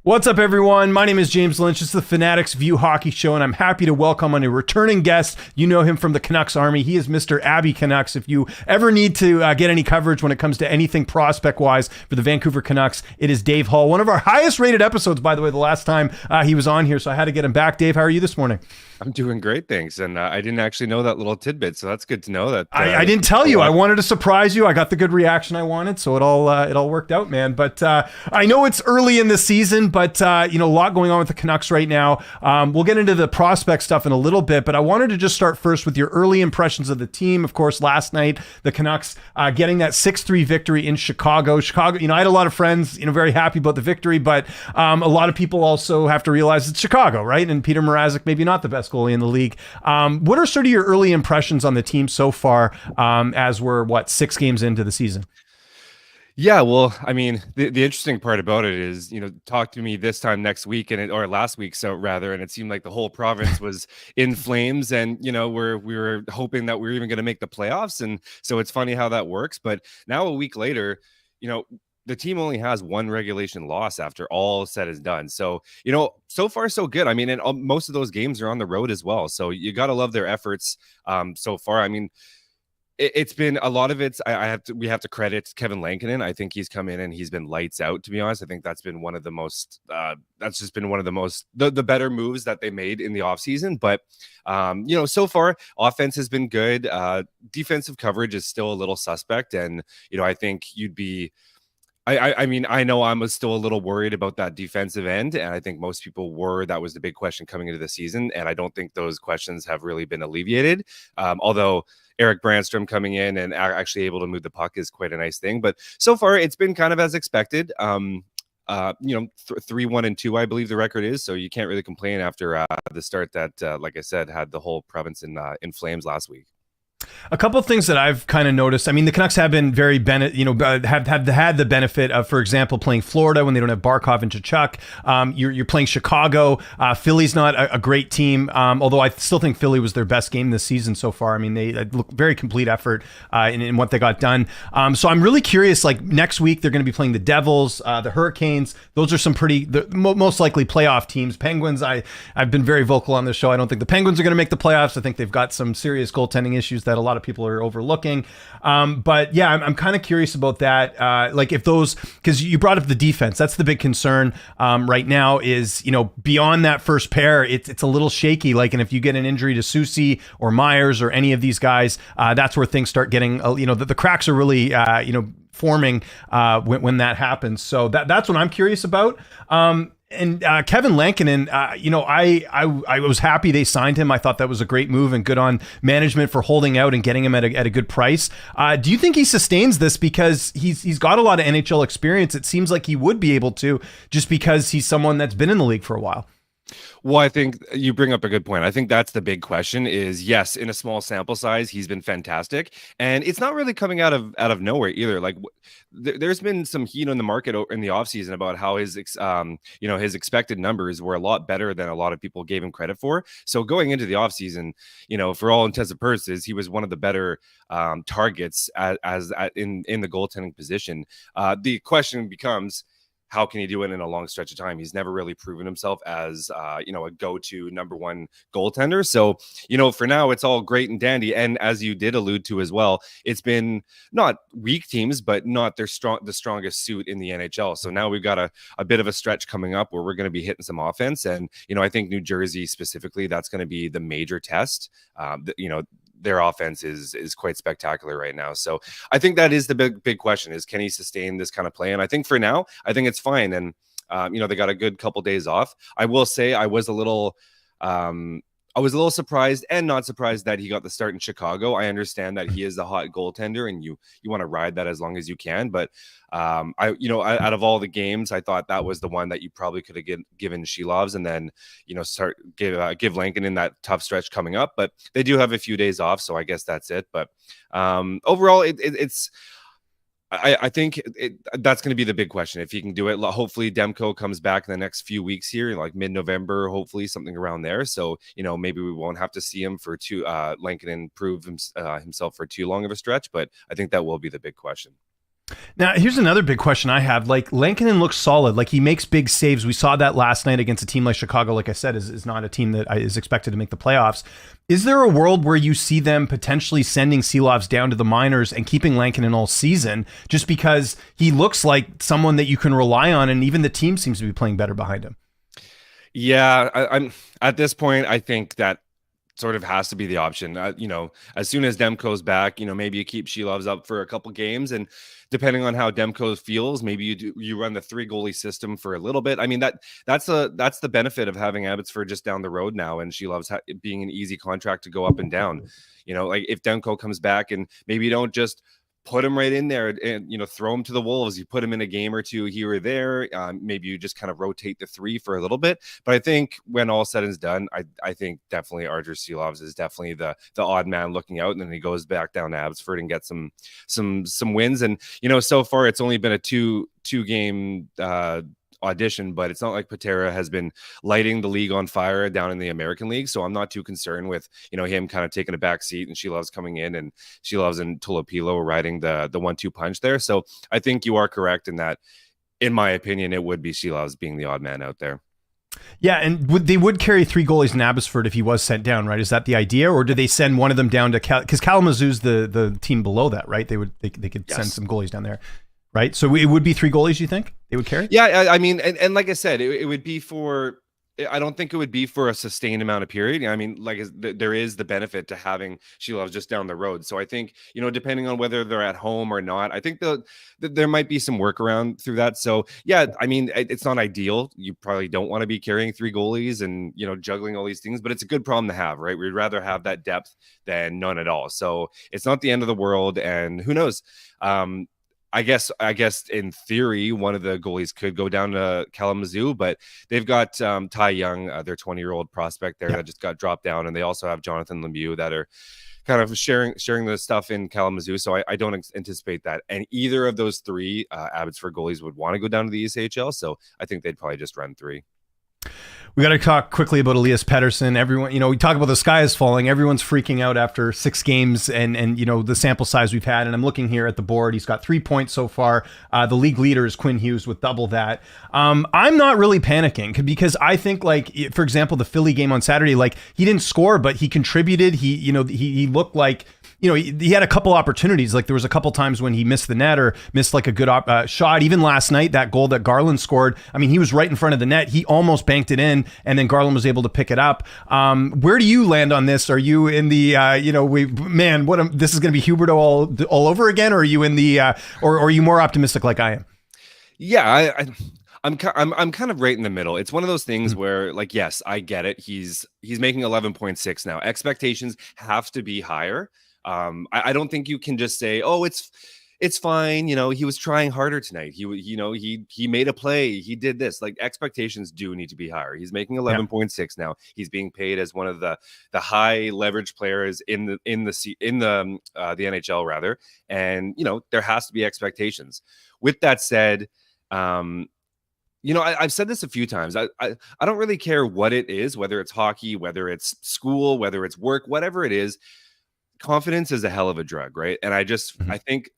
What's up, everyone? My name is James Lynch. It's the Fanatics View Hockey Show, and I'm happy to welcome on a returning guest. You know him from the Canucks Army. He is Mr. Abby Canucks. If you ever need to get any coverage when it comes to anything prospect-wise for the Vancouver Canucks, it is Dave Hull. One of our highest-rated episodes, by the way, the last time he was on here, so I had to get him back. Dave, how are you this morning? I'm doing great, thanks. And I didn't actually know that little tidbit, so that's good to know that. I didn't tell you. I wanted to surprise you. I got the good reaction I wanted, so it all worked out, man. But I know it's early in the season, but a lot going on with the Canucks right now. We'll get into the prospect stuff in a little bit, but I wanted to just start first with your early impressions of the team. Of course, last night the Canucks getting that 6-3 victory in Chicago. I had a lot of friends, very happy about the victory, but a lot of people also have to realize it's Chicago, right? And Peter Mrazek maybe not the best goalie in the league. What are sort of your early impressions on the team so far, as we're 6 games into the season? Yeah, well, I mean, the interesting part about it is, talk to me this time next week or last week, so rather, and it seemed like the whole province was in flames, and we were hoping that we were even going to make the playoffs, and so it's funny how that works. But now a week later, the team only has one regulation loss after all said is done. So, so far so good. I mean, and most of those games are on the road as well. So you got to love their efforts so far. I mean, it's been a lot of it's we have to credit Kevin Lankinen. I think he's come in and he's been lights out, to be honest. I think that's been one of the most the better moves that they made in the offseason. But so far offense has been good. Defensive coverage is still a little suspect, and I think you'd be I mean, I know I was still a little worried about that defensive end, and I think most people were. That was the big question coming into the season, and I don't think those questions have really been alleviated. Although Eric Brandstrom coming in and actually able to move the puck is quite a nice thing. But so far, it's been kind of as expected. 3-1-2, I believe the record is. So you can't really complain after the start that, like I said, had the whole province in flames last week. A couple of things that I've kind of noticed. I mean, the Canucks have been very have had the benefit of, for example, playing Florida when they don't have Barkov and Tkachuk. You're playing Chicago. Philly's not a great team, although I still think Philly was their best game this season so far. I mean, they look very complete effort in what they got done. So I'm really curious. Like next week, they're going to be playing the Devils, the Hurricanes. Those are some most likely playoff teams. Penguins. I've been very vocal on this show. I don't think the Penguins are going to make the playoffs. I think they've got some serious goaltending issues that a lot of people are overlooking. But yeah, I'm kind of curious about that. Like if those, because you brought up the defense, that's the big concern right now is, beyond that first pair, it's a little shaky. Like, and if you get an injury to Soucy or Myers or any of these guys, that's where things start getting, the cracks are really, forming when that happens. So that's what I'm curious about. And Kevin Lankinen, I was happy they signed him. I thought that was a great move and good on management for holding out and getting him at a good price. Do you think he sustains this because he's got a lot of NHL experience? It seems like he would be able to, just because he's someone that's been in the league for a while. Well, I think you bring up a good point. I think that's the big question is, yes, in a small sample size, he's been fantastic. And it's not really coming out of nowhere either. Like there's been some heat on the market in the offseason about how his expected numbers were a lot better than a lot of people gave him credit for. So going into the offseason, for all intents and purposes, he was one of the better targets in the goaltending position. The question becomes, how can he do it in a long stretch of time? He's never really proven himself as, a go-to number one goaltender. So, for now, it's all great and dandy. And as you did allude to as well, it's been not weak teams, but not the strongest suit in the NHL. So now we've got a bit of a stretch coming up where we're going to be hitting some offense. And, I think New Jersey specifically, that's going to be the major test. Their offense is quite spectacular right now. So I think that is the big question is, can he sustain this kind of play? And I think for now, I think it's fine. And, they got a good couple days off. I will say I was a little surprised and not surprised that he got the start in Chicago. I understand that he is a hot goaltender and you want to ride that as long as you can. But out of all the games, I thought that was the one that you probably could have given Shilovs and then, give Lankinen that tough stretch coming up. But they do have a few days off, so I guess that's it. But overall, it's. I think that's going to be the big question. If he can do it, hopefully Demko comes back in the next few weeks here, like mid-November, hopefully something around there. So, maybe we won't have to see him for Lankinen prove himself for too long of a stretch, but I think that will be the big question. Now, here's another big question I have. Like, Lankinen looks solid. Like, he makes big saves. We saw that last night against a team like Chicago, like I said, is not a team that is expected to make the playoffs. Is there a world where you see them potentially sending Seelovs down to the minors and keeping Lankinen all season just because he looks like someone that you can rely on, and even the team seems to be playing better behind him? Yeah, I'm at this point, I think that sort of has to be the option. As soon as Demko's back, maybe you keep Shelovs up for a couple games, and depending on how Demko feels, maybe you run the 3 goalie system for a little bit. I mean, that's the benefit of having Abbotsford just down the road now, and Shelovs being an easy contract to go up and down. Like if Demko comes back, and maybe you don't just put him right in there and throw him to the wolves. You put him in a game or two here or there. Maybe you just kind of rotate the 3 for a little bit. But I think when all said and is done, I think definitely Artur Seelovs is definitely the odd man looking out, and then he goes back down to Abbotsford and gets some wins. And so far it's only been a two game audition, but it's not like Patera has been lighting the league on fire down in the American League. So I'm not too concerned with, him kind of taking a back seat, and Shelovs coming in, and Shelovs and Tulopilo riding the 1-2 punch there. So I think you are correct in that, in my opinion, it would be Shelovs being the odd man out there. Yeah, and they would carry 3 goalies in Abbotsford if he was sent down, right? Is that the idea, or do they send one of them down to because Kalamazoo's the team below that, right? They could send some goalies down there, right? So it would be 3 goalies, you think they would carry? Yeah, I mean, and like I said, it would be for. I don't think it would be for a sustained amount of period. I mean, like there is the benefit to having Shelovs just down the road. So I think, depending on whether they're at home or not, I think there might be some workaround through that. So yeah, I mean, it's not ideal. You probably don't want to be carrying 3 goalies and, juggling all these things, but it's a good problem to have, right? We'd rather have that depth than none at all. So it's not the end of the world, and who knows? I guess in theory, one of the goalies could go down to Kalamazoo, but they've got Ty Young, their 20-year-old prospect there that just got dropped down, and they also have Jonathan Lemieux that are kind of sharing the stuff in Kalamazoo. So I don't anticipate that, and either of those 3 Abbotsford goalies would want to go down to the ECHL. So I think they'd probably just run 3. We got to talk quickly about Elias Pettersson. Everyone, we talk about the sky is falling. Everyone's freaking out after 6 games and the sample size we've had. And I'm looking here at the board. He's got 3 points so far. The league leader is Quinn Hughes with double that. I'm not really panicking because I think, like, for example, the Philly game on Saturday, like, he didn't score, but he contributed. He looked like, he had a couple opportunities. Like, there was a couple times when he missed the net or missed like a good shot. Even last night, that goal that Garland scored, I mean, he was right in front of the net. He almost banked it in, and then Garland was able to pick it up. Where do you land on this? Are you in the, this is going to be Huberto all over again? Or are you in the, or are you more optimistic like I am? Yeah, I'm kind of right in the middle. It's one of those things where, like, yes, I get it. He's making 11.6 now. Expectations have to be higher. I don't think you can just say, oh, it's fine. He was trying harder tonight. He made a play. He did this. Like, expectations do need to be higher. He's making 11.6 now. He's being paid as one of the high leverage players in the NHL rather. And, there has to be expectations. With that said, I've said this a few times. I don't really care what it is, whether it's hockey, whether it's school, whether it's work, whatever it is. Confidence is a hell of a drug, right? And I think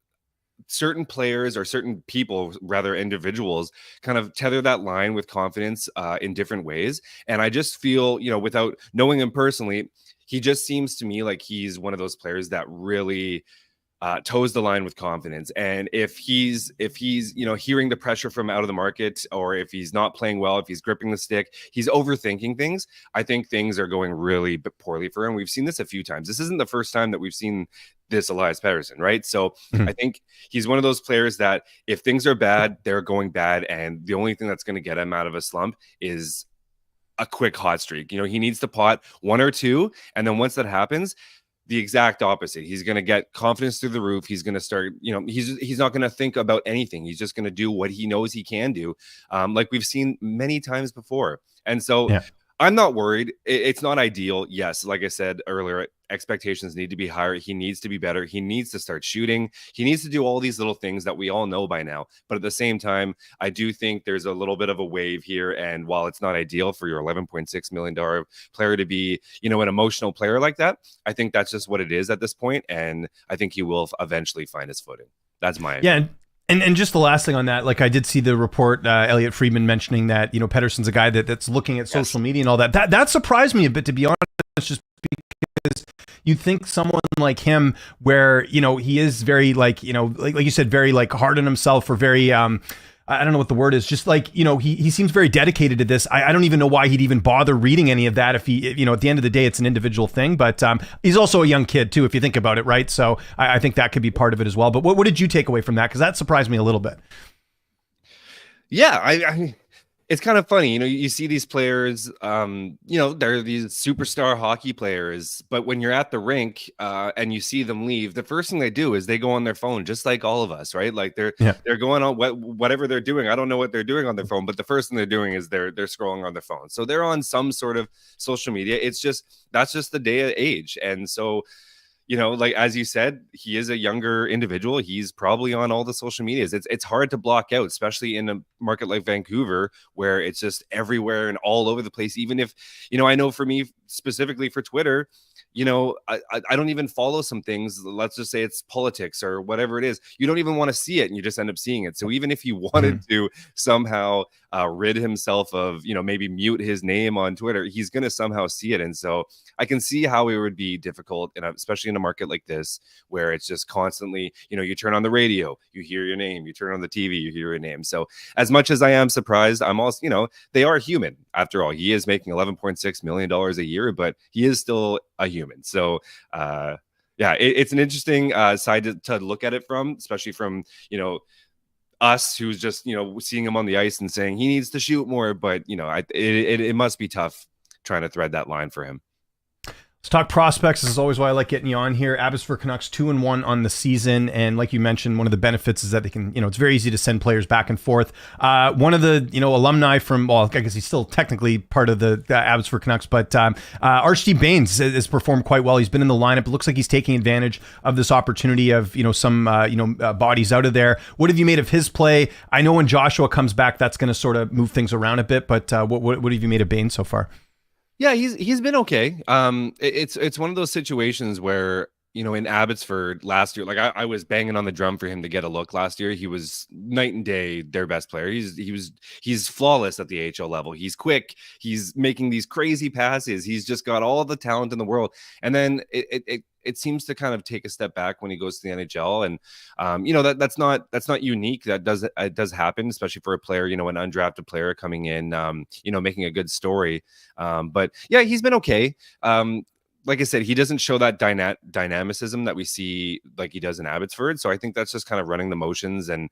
certain players or certain people, rather individuals, kind of tether that line with confidence in different ways. And I just feel, without knowing him personally, he just seems to me like he's one of those players that really toes the line with confidence. And if he's hearing the pressure from out of the market, or if he's not playing well, if he's gripping the stick, he's overthinking things. I think things are going really poorly for him. We've seen this a few times. This isn't the first time that we've seen this Elias Pettersson, right? So I think he's one of those players that if things are bad, they're going bad, and the only thing that's going to get him out of a slump is a quick hot streak. He needs to pot 1 or 2, and then once that happens, the exact opposite. He's going to get confidence through the roof. He's going to start, he's not going to think about anything. He's just going to do what he knows he can do, like we've seen many times before. And so I'm not worried. It's not ideal. Yes, like I said earlier, expectations need to be higher. He needs to be better. He needs to start shooting. He needs to do all these little things that we all know by now. But at the same time, I do think there's a little bit of a wave here. And while it's not ideal for your $11.6 million player to be, an emotional player like that, I think that's just what it is at this point. And I think he will eventually find his footing. That's my opinion. And just the last thing on that, like I did see the report, Elliot Friedman mentioning that, you know, Pettersson's a guy that's looking at social media and all that. That surprised me a bit, to be honest, just because you think someone like him, where, you know, he is very like, you know, like you said, very like hard on himself, or very, I don't know what the word is, just like, you know, he seems very dedicated to this. I don't even know why he'd even bother reading any of that if he, you know, at the end of the day, it's an individual thing. But he's also a young kid too, if you think about it, right? So I think that could be part of it as well. But what did you take away from that? Because that surprised me a little bit. Yeah, I it's kind of funny, you know, you see these players, you know, they're these superstar hockey players, but when you're at the rink and you see them leave, the first thing they do is they go on their phone, just like all of us, right? Like they're going on whatever they're doing. I don't know what they're doing on their phone, but the first thing they're doing is they're scrolling on their phone. So they're on some sort of social media. That's just the day of age. And so, you know, like as you said, he is a younger individual. He's probably on all the social medias. It's hard to block out, especially in a market like Vancouver, where it's just everywhere and all over the place. Even if, you know, I know for me specifically for Twitter, you know, I don't even follow some things. Let's just say it's politics or whatever it is. You don't even want to see it, and you just end up seeing it. So even if he wanted to somehow rid himself of, you know, maybe mute his name on Twitter, he's going to somehow see it. And so I can see how it would be difficult, and especially in a market like this, where it's just constantly, you know, you turn on the radio, you hear your name, you turn on the TV, you hear your name. So as much as I am surprised, I'm also, you know, they are human. After all, he is making $11.6 million a year, but he is still a human. So, yeah, it's an interesting side to look at it from, especially from, you know, us who's just, you know, seeing him on the ice and saying he needs to shoot more. But, you know, it must be tough trying to thread that line for him. Let's talk prospects. This is always why I like getting you on here. Abbotsford Canucks 2-1 on the season, and like you mentioned, one of the benefits is that they can, you know, it's very easy to send players back and forth. One of the, you know, alumni from, well, I guess he's still technically part of the Abbotsford Canucks, but Archie Baines has performed quite well. He's been in the lineup. It looks like he's taking advantage of this opportunity of, you know, some bodies out of there. What have you made of his play? I know when Joshua comes back, that's going to sort of move things around a bit, but what have you made of Baines so far? Yeah, he's been okay. It's one of those situations where, you know, in Abbotsford last year, like I was banging on the drum for him to get a look last year. He was night and day their best player. He's flawless at the AHL level. He's quick. He's making these crazy passes. He's just got all the talent in the world. And then it seems to kind of take a step back when he goes to the NHL. And you know, that's not unique. It does happen, especially for a player, you know, an undrafted player coming in, you know, making a good story. But yeah, he's been okay. Like I said, he doesn't show that dynamicism that we see like he does in Abbotsford. So I think that's just kind of running the motions and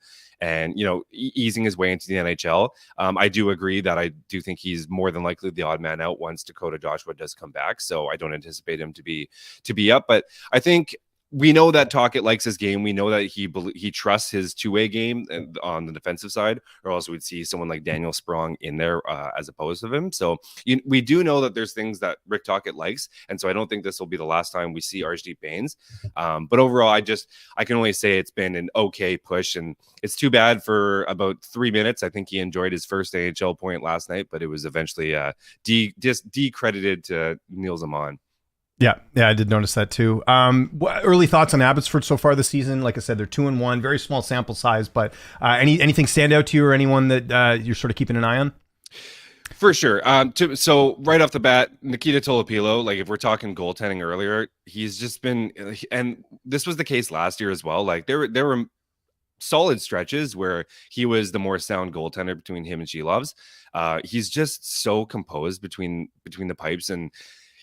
you know, easing his way into the NHL. I do agree that I do think he's more than likely the odd man out once Dakota Joshua does come back. So I don't anticipate him to be up. But I think we know that Tocchet likes his game. We know that he trusts his two-way game on the defensive side, or else we'd see someone like Daniel Sprong in there as opposed to him. So we do know that there's things that Rick Tocchet likes, and so I don't think this will be the last time we see Archie Baines. But overall, I can only say it's been an okay push, and it's too bad for about 3 minutes. I think he enjoyed his first AHL point last night, but it was eventually just decredited to Neil Zaman. Yeah, I did notice that too. Early thoughts on Abbotsford so far this season? Like I said, they're 2-1, very small sample size, but anything stand out to you or anyone that you're sort of keeping an eye on? For sure. So right off the bat, Nikita Tolopilo, like if we're talking goaltending earlier, he's just been, and this was the case last year as well. Like there were solid stretches where he was the more sound goaltender between him and Shilovs. He's just so composed between the pipes, and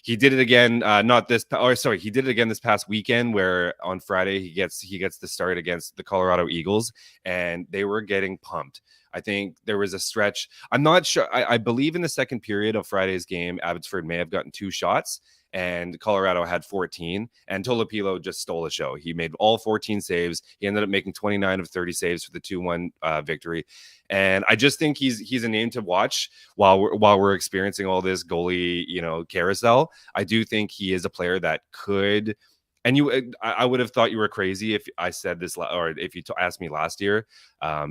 he did it again. He did it again this past weekend, where on Friday he gets the start against the Colorado Eagles, and they were getting pumped. I think there was a stretch. I'm not sure. I believe in the second period of Friday's game, Abbotsford may have gotten 2 shots, and Colorado had 14, and Tolopilo just stole the show. He made all 14 saves. He ended up making 29 of 30 saves for the 2-1 victory. And I just think he's a name to watch while we're experiencing all this goalie, you know, carousel. I do think he is a player that could. And I would have thought you were crazy if I said this, or if you asked me last year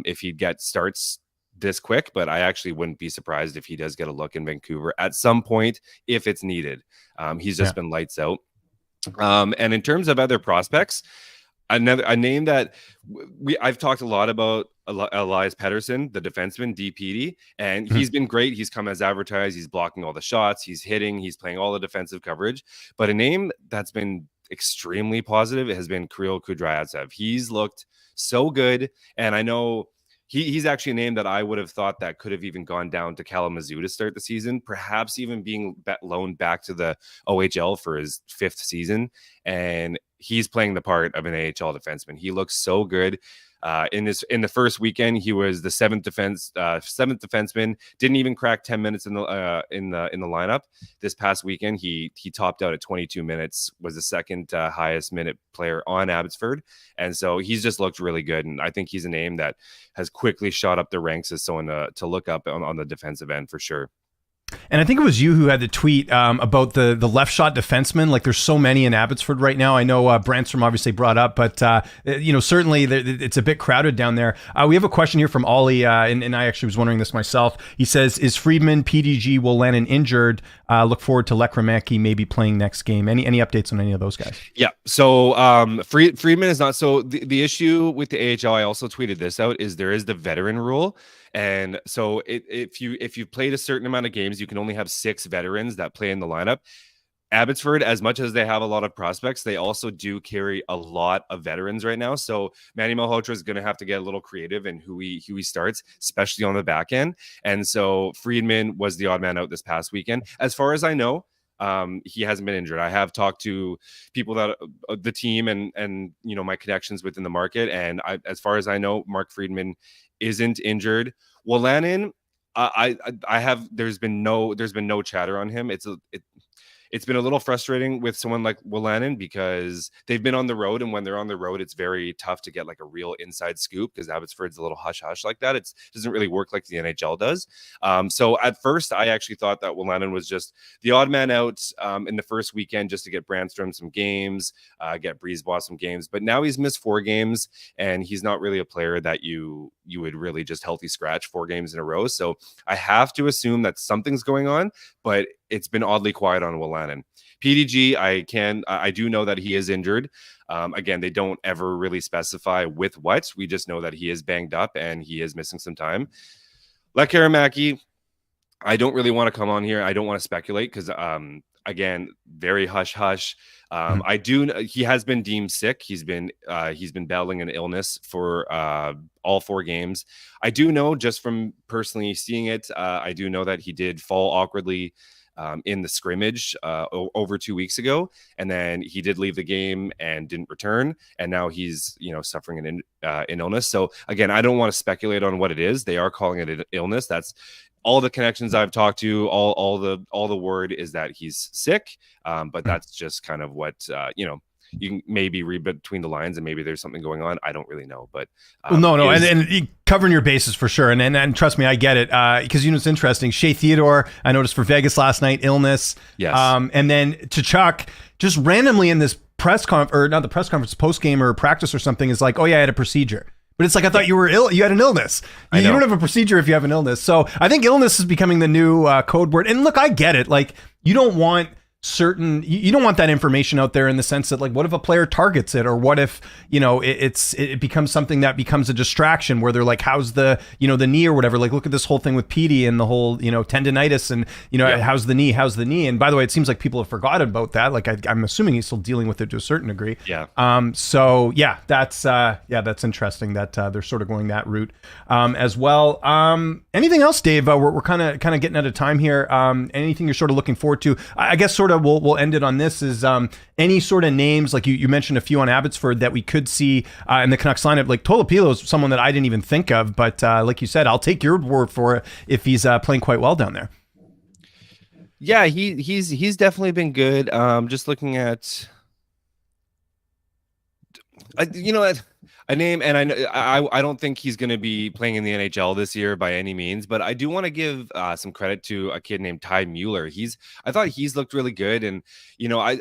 if he'd get starts this quick, but I actually wouldn't be surprised if he does get a look in Vancouver at some point if it's needed. He's just been lights out. And in terms of other prospects, a name that I've talked a lot about, Elias Pettersson, the defenseman, DPD, and he's been great. He's come as advertised. He's blocking all the shots. He's hitting. He's playing all the defensive coverage. But a name that's been extremely positive has been Kirill Kudryavtsev. He's looked so good, and I know he's actually a name that I would have thought that could have even gone down to Kalamazoo to start the season, perhaps even being loaned back to the OHL for his 5th season. And he's playing the part of an AHL defenseman. He looks so good. In the first weekend, he was the seventh defenseman. Didn't even crack 10 minutes in the lineup. This past weekend, he topped out at 22 minutes. Was the second highest minute player on Abbotsford, and so he's just looked really good. And I think he's a name that has quickly shot up the ranks as someone to look up on the defensive end for sure. And I think it was you who had the tweet about the left shot defenseman. Like, there's so many in Abbotsford right now. I know Brandstrom obviously brought up, but certainly it's a bit crowded down there. We have a question here from Ollie, and I actually was wondering this myself. He says, "Is Friedman, PDG, Wolanin injured? Look forward to Lekramaki maybe playing next game." Any updates on any of those guys? Yeah. So Friedman is not. So the issue with the AHL, I also tweeted this out, is there is the veteran rule. And so if you've played a certain amount of games, you can only have 6 veterans that play in the lineup. Abbotsford, as much as they have a lot of prospects, they also do carry a lot of veterans right now. So Manny Malhotra is going to have to get a little creative in who he starts, especially on the back end. And so Friedman was the odd man out this past weekend. As far as I know, he hasn't been injured. I have talked to people that the team and my connections within the market, and as far as I know, Mark Friedman isn't injured. Wolanin, I have. There's been no chatter on him. It's been a little frustrating with someone like Wolanin because they've been on the road, and when they're on the road, it's very tough to get like a real inside scoop because Abbotsford's a little hush-hush like that. It doesn't really work like the NHL does. So at first, I actually thought that Wolanin was just the odd man out in the first weekend just to get Brandstrom some games, get Brisebois some games. But now he's missed 4 games, and he's not really a player that you would really just healthy scratch 4 games in a row. So I have to assume that something's going on, but it's been oddly quiet on Wolanin. PDG, I do know that he is injured. Again, they don't ever really specify with what. We just know that he is banged up and he is missing some time. Lekramaki, I don't really want to come on here. I don't want to speculate because again, very hush-hush. He has been deemed sick. He's been battling an illness for all 4 games. I do know, just from personally seeing it, I do know that he did fall awkwardly in the scrimmage over 2 weeks ago, and then he did leave the game and didn't return, and now he's suffering an illness. So again, I don't want to speculate on what it is. They are calling it an illness. That's all the connections I've talked to. All the word is that he's sick, but that's just kind of what you can maybe read between the lines, and maybe there's something going on. I don't really know, but no, and covering your bases for sure, and trust me, I get it, because it's interesting. Shea Theodore, I noticed for Vegas last night, illness. Yes. And then Tkachuk just randomly in this press conference, or not the press conference, post game or practice or something, is like, "Oh yeah, I had a procedure." But it's like, I thought you were ill. You had an illness. You don't have a procedure if you have an illness. So I think illness is becoming the new code word. And look, I get it. Like, you don't want you don't want that information out there in the sense that, like, what if a player targets it, or what if it becomes something that becomes a distraction where they're like, how's the the knee or whatever. Like, look at this whole thing with PD and the whole tendonitis and how's the knee. And by the way, it seems like people have forgotten about that. Like, I'm assuming he's still dealing with it to a certain degree. So yeah, that's interesting that they're sort of going that route as well. Anything else, Dave? We're kind of getting out of time here. Anything you're sort of looking forward to? I guess sort of we'll end it on this, is any sort of names, like you mentioned a few on Abbotsford that we could see in the Canucks lineup. Like Tolopilo is someone that I didn't even think of, but like you said, I'll take your word for it if he's playing quite well down there. Yeah, he's definitely been good. Just looking at a name, and I don't think he's going to be playing in the NHL this year by any means, but I do want to give some credit to a kid named Ty Mueller. I thought he's looked really good, and I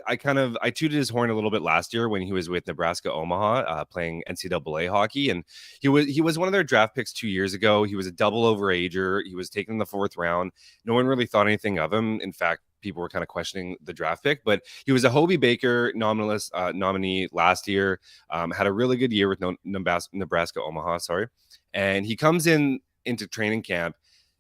tooted his horn a little bit last year when he was with Nebraska Omaha playing NCAA hockey, and he was one of their draft picks 2 years ago. He was a double overager. He was taken in the 4th round. No one really thought anything of him. In fact, people were kind of questioning the draft pick. But he was a Hobie Baker nominee last year. Had a really good year with Nebraska Omaha, and he comes into training camp.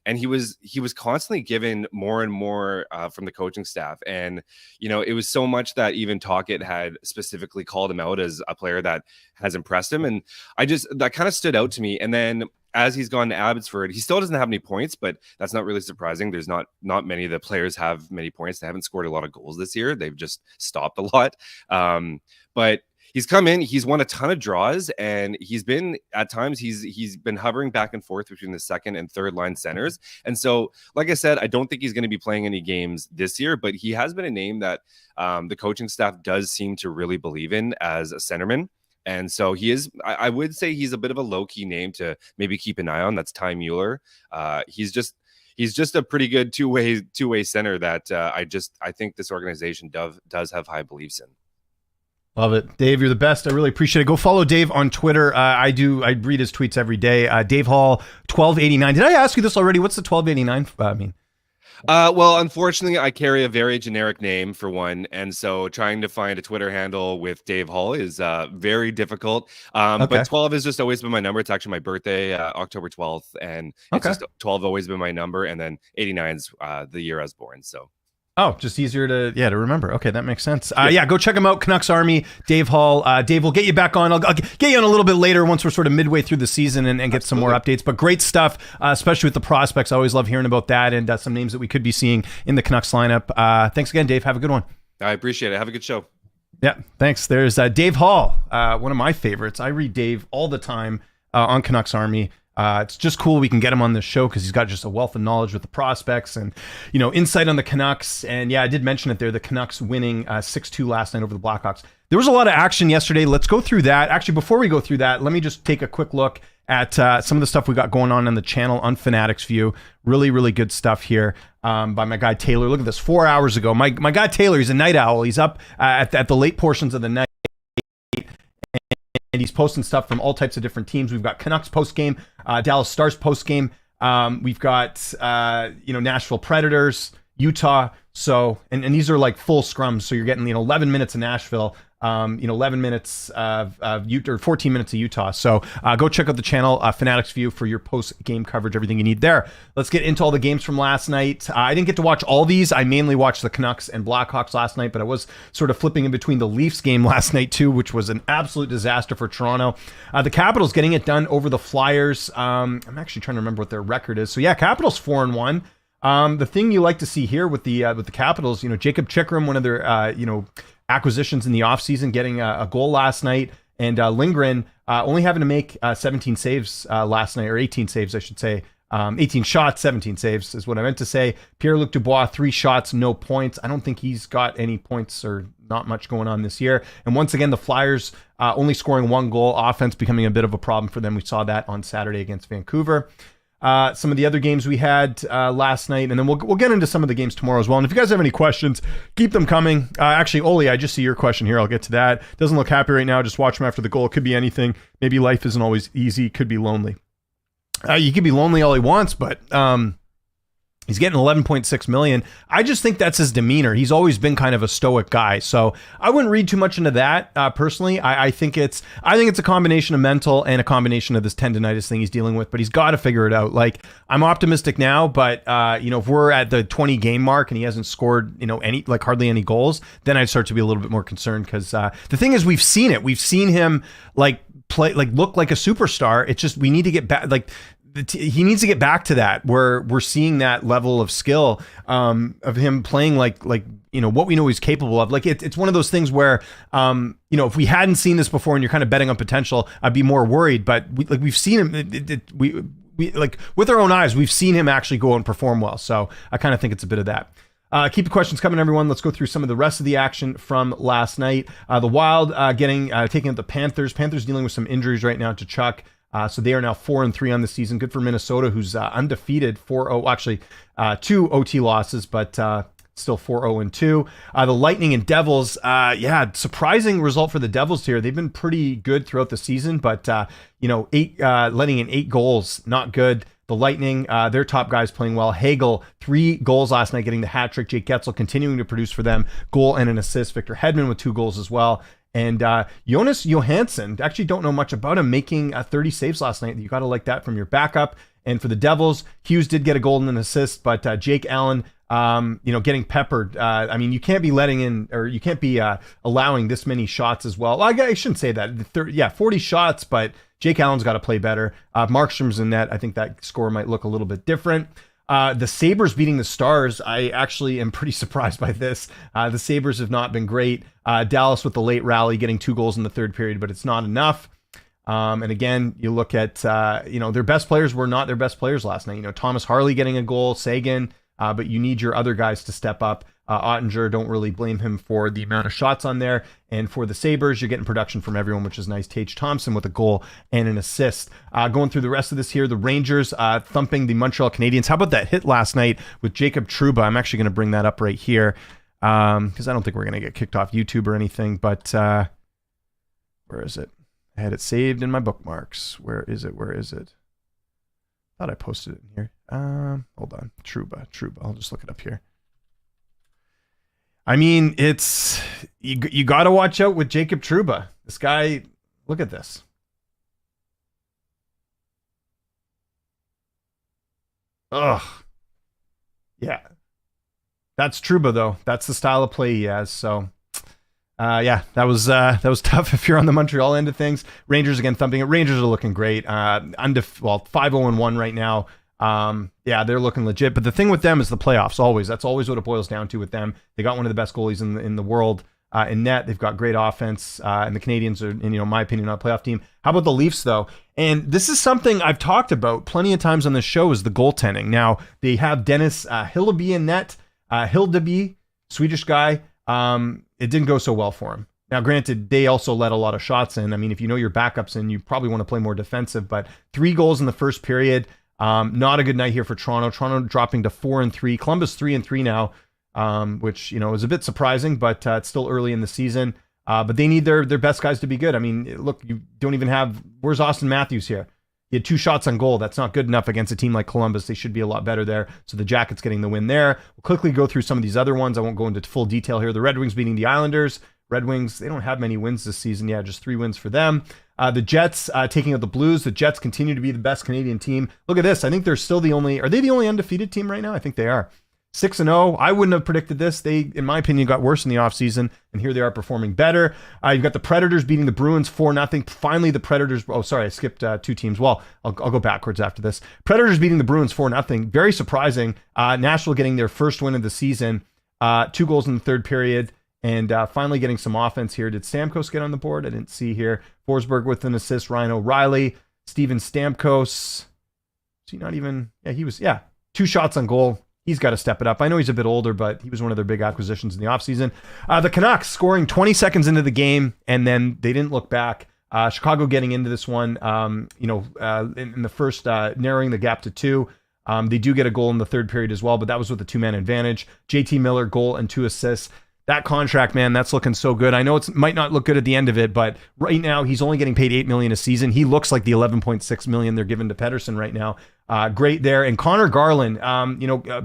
And he was constantly given more and more from the coaching staff. And, it was so much that even Talkett had specifically called him out as a player that has impressed him. And that kind of stood out to me. And then as he's gone to Abbotsford, he still doesn't have any points, but that's not really surprising. There's not many of the players have many points. They haven't scored a lot of goals this year. They've just stopped a lot. But he's come in, he's won a ton of draws, and he's been at times he's been hovering back and forth between the second and third line centers. And so, like I said, I don't think he's going to be playing any games this year, but he has been a name that the coaching staff does seem to really believe in as a centerman. And so he is, I would say he's a bit of a low-key name to maybe keep an eye on. That's Ty Mueller. He's just a pretty good two-way center that I think this organization does have high beliefs in. Love it. Dave, you're the best. I really appreciate it. Go follow Dave on Twitter. I read his tweets every day. Dave Hall, 1289. Did I ask you this already? What's the 1289 mean? Well, unfortunately, I carry a very generic name for one. And so trying to find a Twitter handle with Dave Hall is very difficult. Okay. But 12 has just always been my number. It's actually my birthday, October 12th. And it's just 12 always been my number. And then 89 is the year I was born. So. Oh, just easier to remember. Okay, that makes sense. Go check him out. Canucks Army, Dave Hall. Dave, we'll get you back on. I'll get you on a little bit later once we're sort of midway through the season and get some more updates. But great stuff, especially with the prospects. I always love hearing about that and some names that we could be seeing in the Canucks lineup. Thanks again, Dave. Have a good one. I appreciate it. Have a good show. Yeah, thanks. There's Dave Hall, one of my favorites. I read Dave all the time on Canucks Army. It's just cool we can get him on this show because he's got just a wealth of knowledge with the prospects and, insight on the Canucks. And yeah, I did mention it there, the Canucks winning 6-2 last night over the Blackhawks. There was a lot of action yesterday. Let's go through that. Actually, before we go through that, let me just take a quick look at some of the stuff we got going on the channel on Fanatics View. Really, really good stuff here by my guy Taylor. Look at this, 4 hours ago. My guy Taylor, he's a night owl. He's up at the late portions of the night. And he's posting stuff from all types of different teams. We've got Canucks post-game, Dallas Stars post-game. We've got, Nashville Predators, Utah. So, and these are like full scrums. So you're getting, 11 minutes of Nashville, 11 minutes of Utah, or 14 minutes of Utah. So go check out the channel, Fanatics View, for your post-game coverage, everything you need there. Let's get into all the games from last night. I didn't get to watch all these. I mainly watched the Canucks and Blackhawks last night, but I was sort of flipping in between the Leafs game last night too, which was an absolute disaster for Toronto. The Capitals getting it done over the Flyers. I'm actually trying to remember what their record is. So yeah, Capitals 4-1. The thing you like to see here with the Capitals, Jacob Chikrin, one of their acquisitions in the offseason, getting a goal last night, and Lindgren only having to make 17 saves last night, or 18 saves, I should say. 18 shots, 17 saves is what I meant to say. Pierre-Luc Dubois, 3 shots, no points. I don't think he's got any points or not much going on this year. And once again, the Flyers only scoring 1 goal, offense becoming a bit of a problem for them. We saw that on Saturday against Vancouver. Some of the other games we had last night, and then we'll get into some of the games tomorrow as well. And if you guys have any questions, keep them coming. Actually, Oli, I just see your question here. I'll get to that. Doesn't look happy right now. Just watch him after the goal. It could be anything. Maybe life isn't always easy. Could be lonely. You could be lonely all he wants, but he's getting $11.6 million. I just think that's his demeanor. He's always been kind of a stoic guy, so I wouldn't read too much into that. Personally, I think it's a combination of mental and a combination of this tendonitis thing he's dealing with. But he's got to figure it out. Like, I'm optimistic now, but if we're at the 20 game mark and he hasn't scored hardly any goals, then I'd start to be a little bit more concerned. Because the thing is, we've seen it. We've seen him look like a superstar. It's just we need to get back. He needs to get back to that, where we're seeing that level of skill of him playing like what we know he's capable of. Like, it's one of those things where if we hadn't seen this before and you're kind of betting on potential, I'd be more worried. But we've seen him. We with our own eyes, we've seen him actually go and perform well. So I kind of think it's a bit of that. Keep the questions coming, everyone. Let's go through some of the rest of the action from last night. The Wild taking out the Panthers. Panthers dealing with some injuries right now to Chuck. So they are now 4-3 on the season. Good for Minnesota, who's undefeated, 4-0. Actually, 2 OT losses, but still 4-0-2. The Lightning and Devils, surprising result for the Devils here. They've been pretty good throughout the season, but letting in 8 goals, not good. The The Lightning, their top guys playing well. Hagel, 3 goals last night, getting the hat trick. Jake Getzel continuing to produce for them. Goal and an assist. Victor Hedman with 2 goals as well. And Jonas Johansson, actually don't know much about him, making 30 saves last night. You got to like that from your backup. And for the Devils, Hughes did get a goal and an assist, but Jake Allen, getting peppered. I mean, you can't be letting in, or you can't be allowing this many shots as well. I shouldn't say that. 40 shots, but Jake Allen's got to play better. Markstrom's in net. I think that score might look a little bit different. The Sabres beating the Stars, I actually am pretty surprised by this. The Sabres have not been great. Dallas with the late rally, getting 2 goals in the third period, but it's not enough. And again, you look at, their best players were not their best players last night. Thomas Harley getting a goal, Sagan, but you need your other guys to step up. Ottinger, don't really blame him for the amount of shots on there. And for the Sabres, you're getting production from everyone, which is nice. Tage Thompson with a goal and an assist. Going through the rest of this here, the Rangers thumping the Montreal Canadiens. How about that hit last night with Jacob Trouba? I'm actually going to bring that up right here because I don't think we're going to get kicked off YouTube or anything. But where is it? I had it saved in my bookmarks. Where is it? Thought I posted it in here. Hold on. Trouba. I'll just look it up here. I mean, it's you got to watch out with Jacob Trouba. This guy, look at this. Ugh. Yeah. That's Trouba though. That's the style of play he has. So, that was tough if you're on the Montreal end of things. Rangers again thumping it. Rangers are looking great. 5-0-1 right now. They're looking legit. But the thing with them is the playoffs always. That's always what it boils down to with them. They got one of the best goalies in the world in net. They've got great offense. And the Canadians are, in my opinion, not a playoff team. How about the Leafs, though? And this is something I've talked about plenty of times on this show is the goaltending. Now, they have Dennis Hilleby in net. Hildeby, Swedish guy. It didn't go so well for him. Now, granted, they also let a lot of shots in. I mean, if you know your backups in, you probably want to play more defensive. But 3 goals in the first period. Not a good night here for Toronto. Toronto dropping to 4-3. Columbus 3-3 now, which is a bit surprising, but it's still early in the season. But they need their best guys to be good. I mean, look, you don't even have. Where's Austin Matthews here? He had 2 shots on goal. That's not good enough against a team like Columbus. They should be a lot better there. So the Jackets getting the win there. We'll quickly go through some of these other ones. I won't go into full detail here. The Red Wings beating the Islanders. Red Wings, they don't have many wins this season. Yeah, just 3 wins for them. The Jets taking out the Blues. The Jets continue to be the best Canadian team. Look at this. I think they're still are they the only undefeated team right now? I think they are. 6-0. I wouldn't have predicted this. They, in my opinion, got worse in the offseason, and here they are performing better. You've got the Predators beating the Bruins 4-0. Finally, the Predators. Oh, sorry, I skipped 2 teams. Well, I'll go backwards after this. Predators beating the Bruins 4-0. Very surprising. Nashville getting their first win of the season. 2 goals in the third period. And finally getting some offense here. Did Stamkos get on the board? I didn't see here. Forsberg with an assist. Ryan O'Reilly. Steven Stamkos. Is he not even? Yeah, he was. Yeah, 2 shots on goal. He's got to step it up. I know he's a bit older, but he was one of their big acquisitions in the offseason. The Canucks scoring 20 seconds into the game, and then they didn't look back. Chicago getting into this one, in the first, narrowing the gap to 2. They do get a goal in the third period as well, but that was with a 2-man advantage. JT Miller, goal and 2 assists. That contract, man, that's looking so good. I know it might not look good at the end of it, but right now he's only getting paid $8 million a season. He looks like the $11.6 million they're giving to Pettersson right now. Great there. And Connor Garland,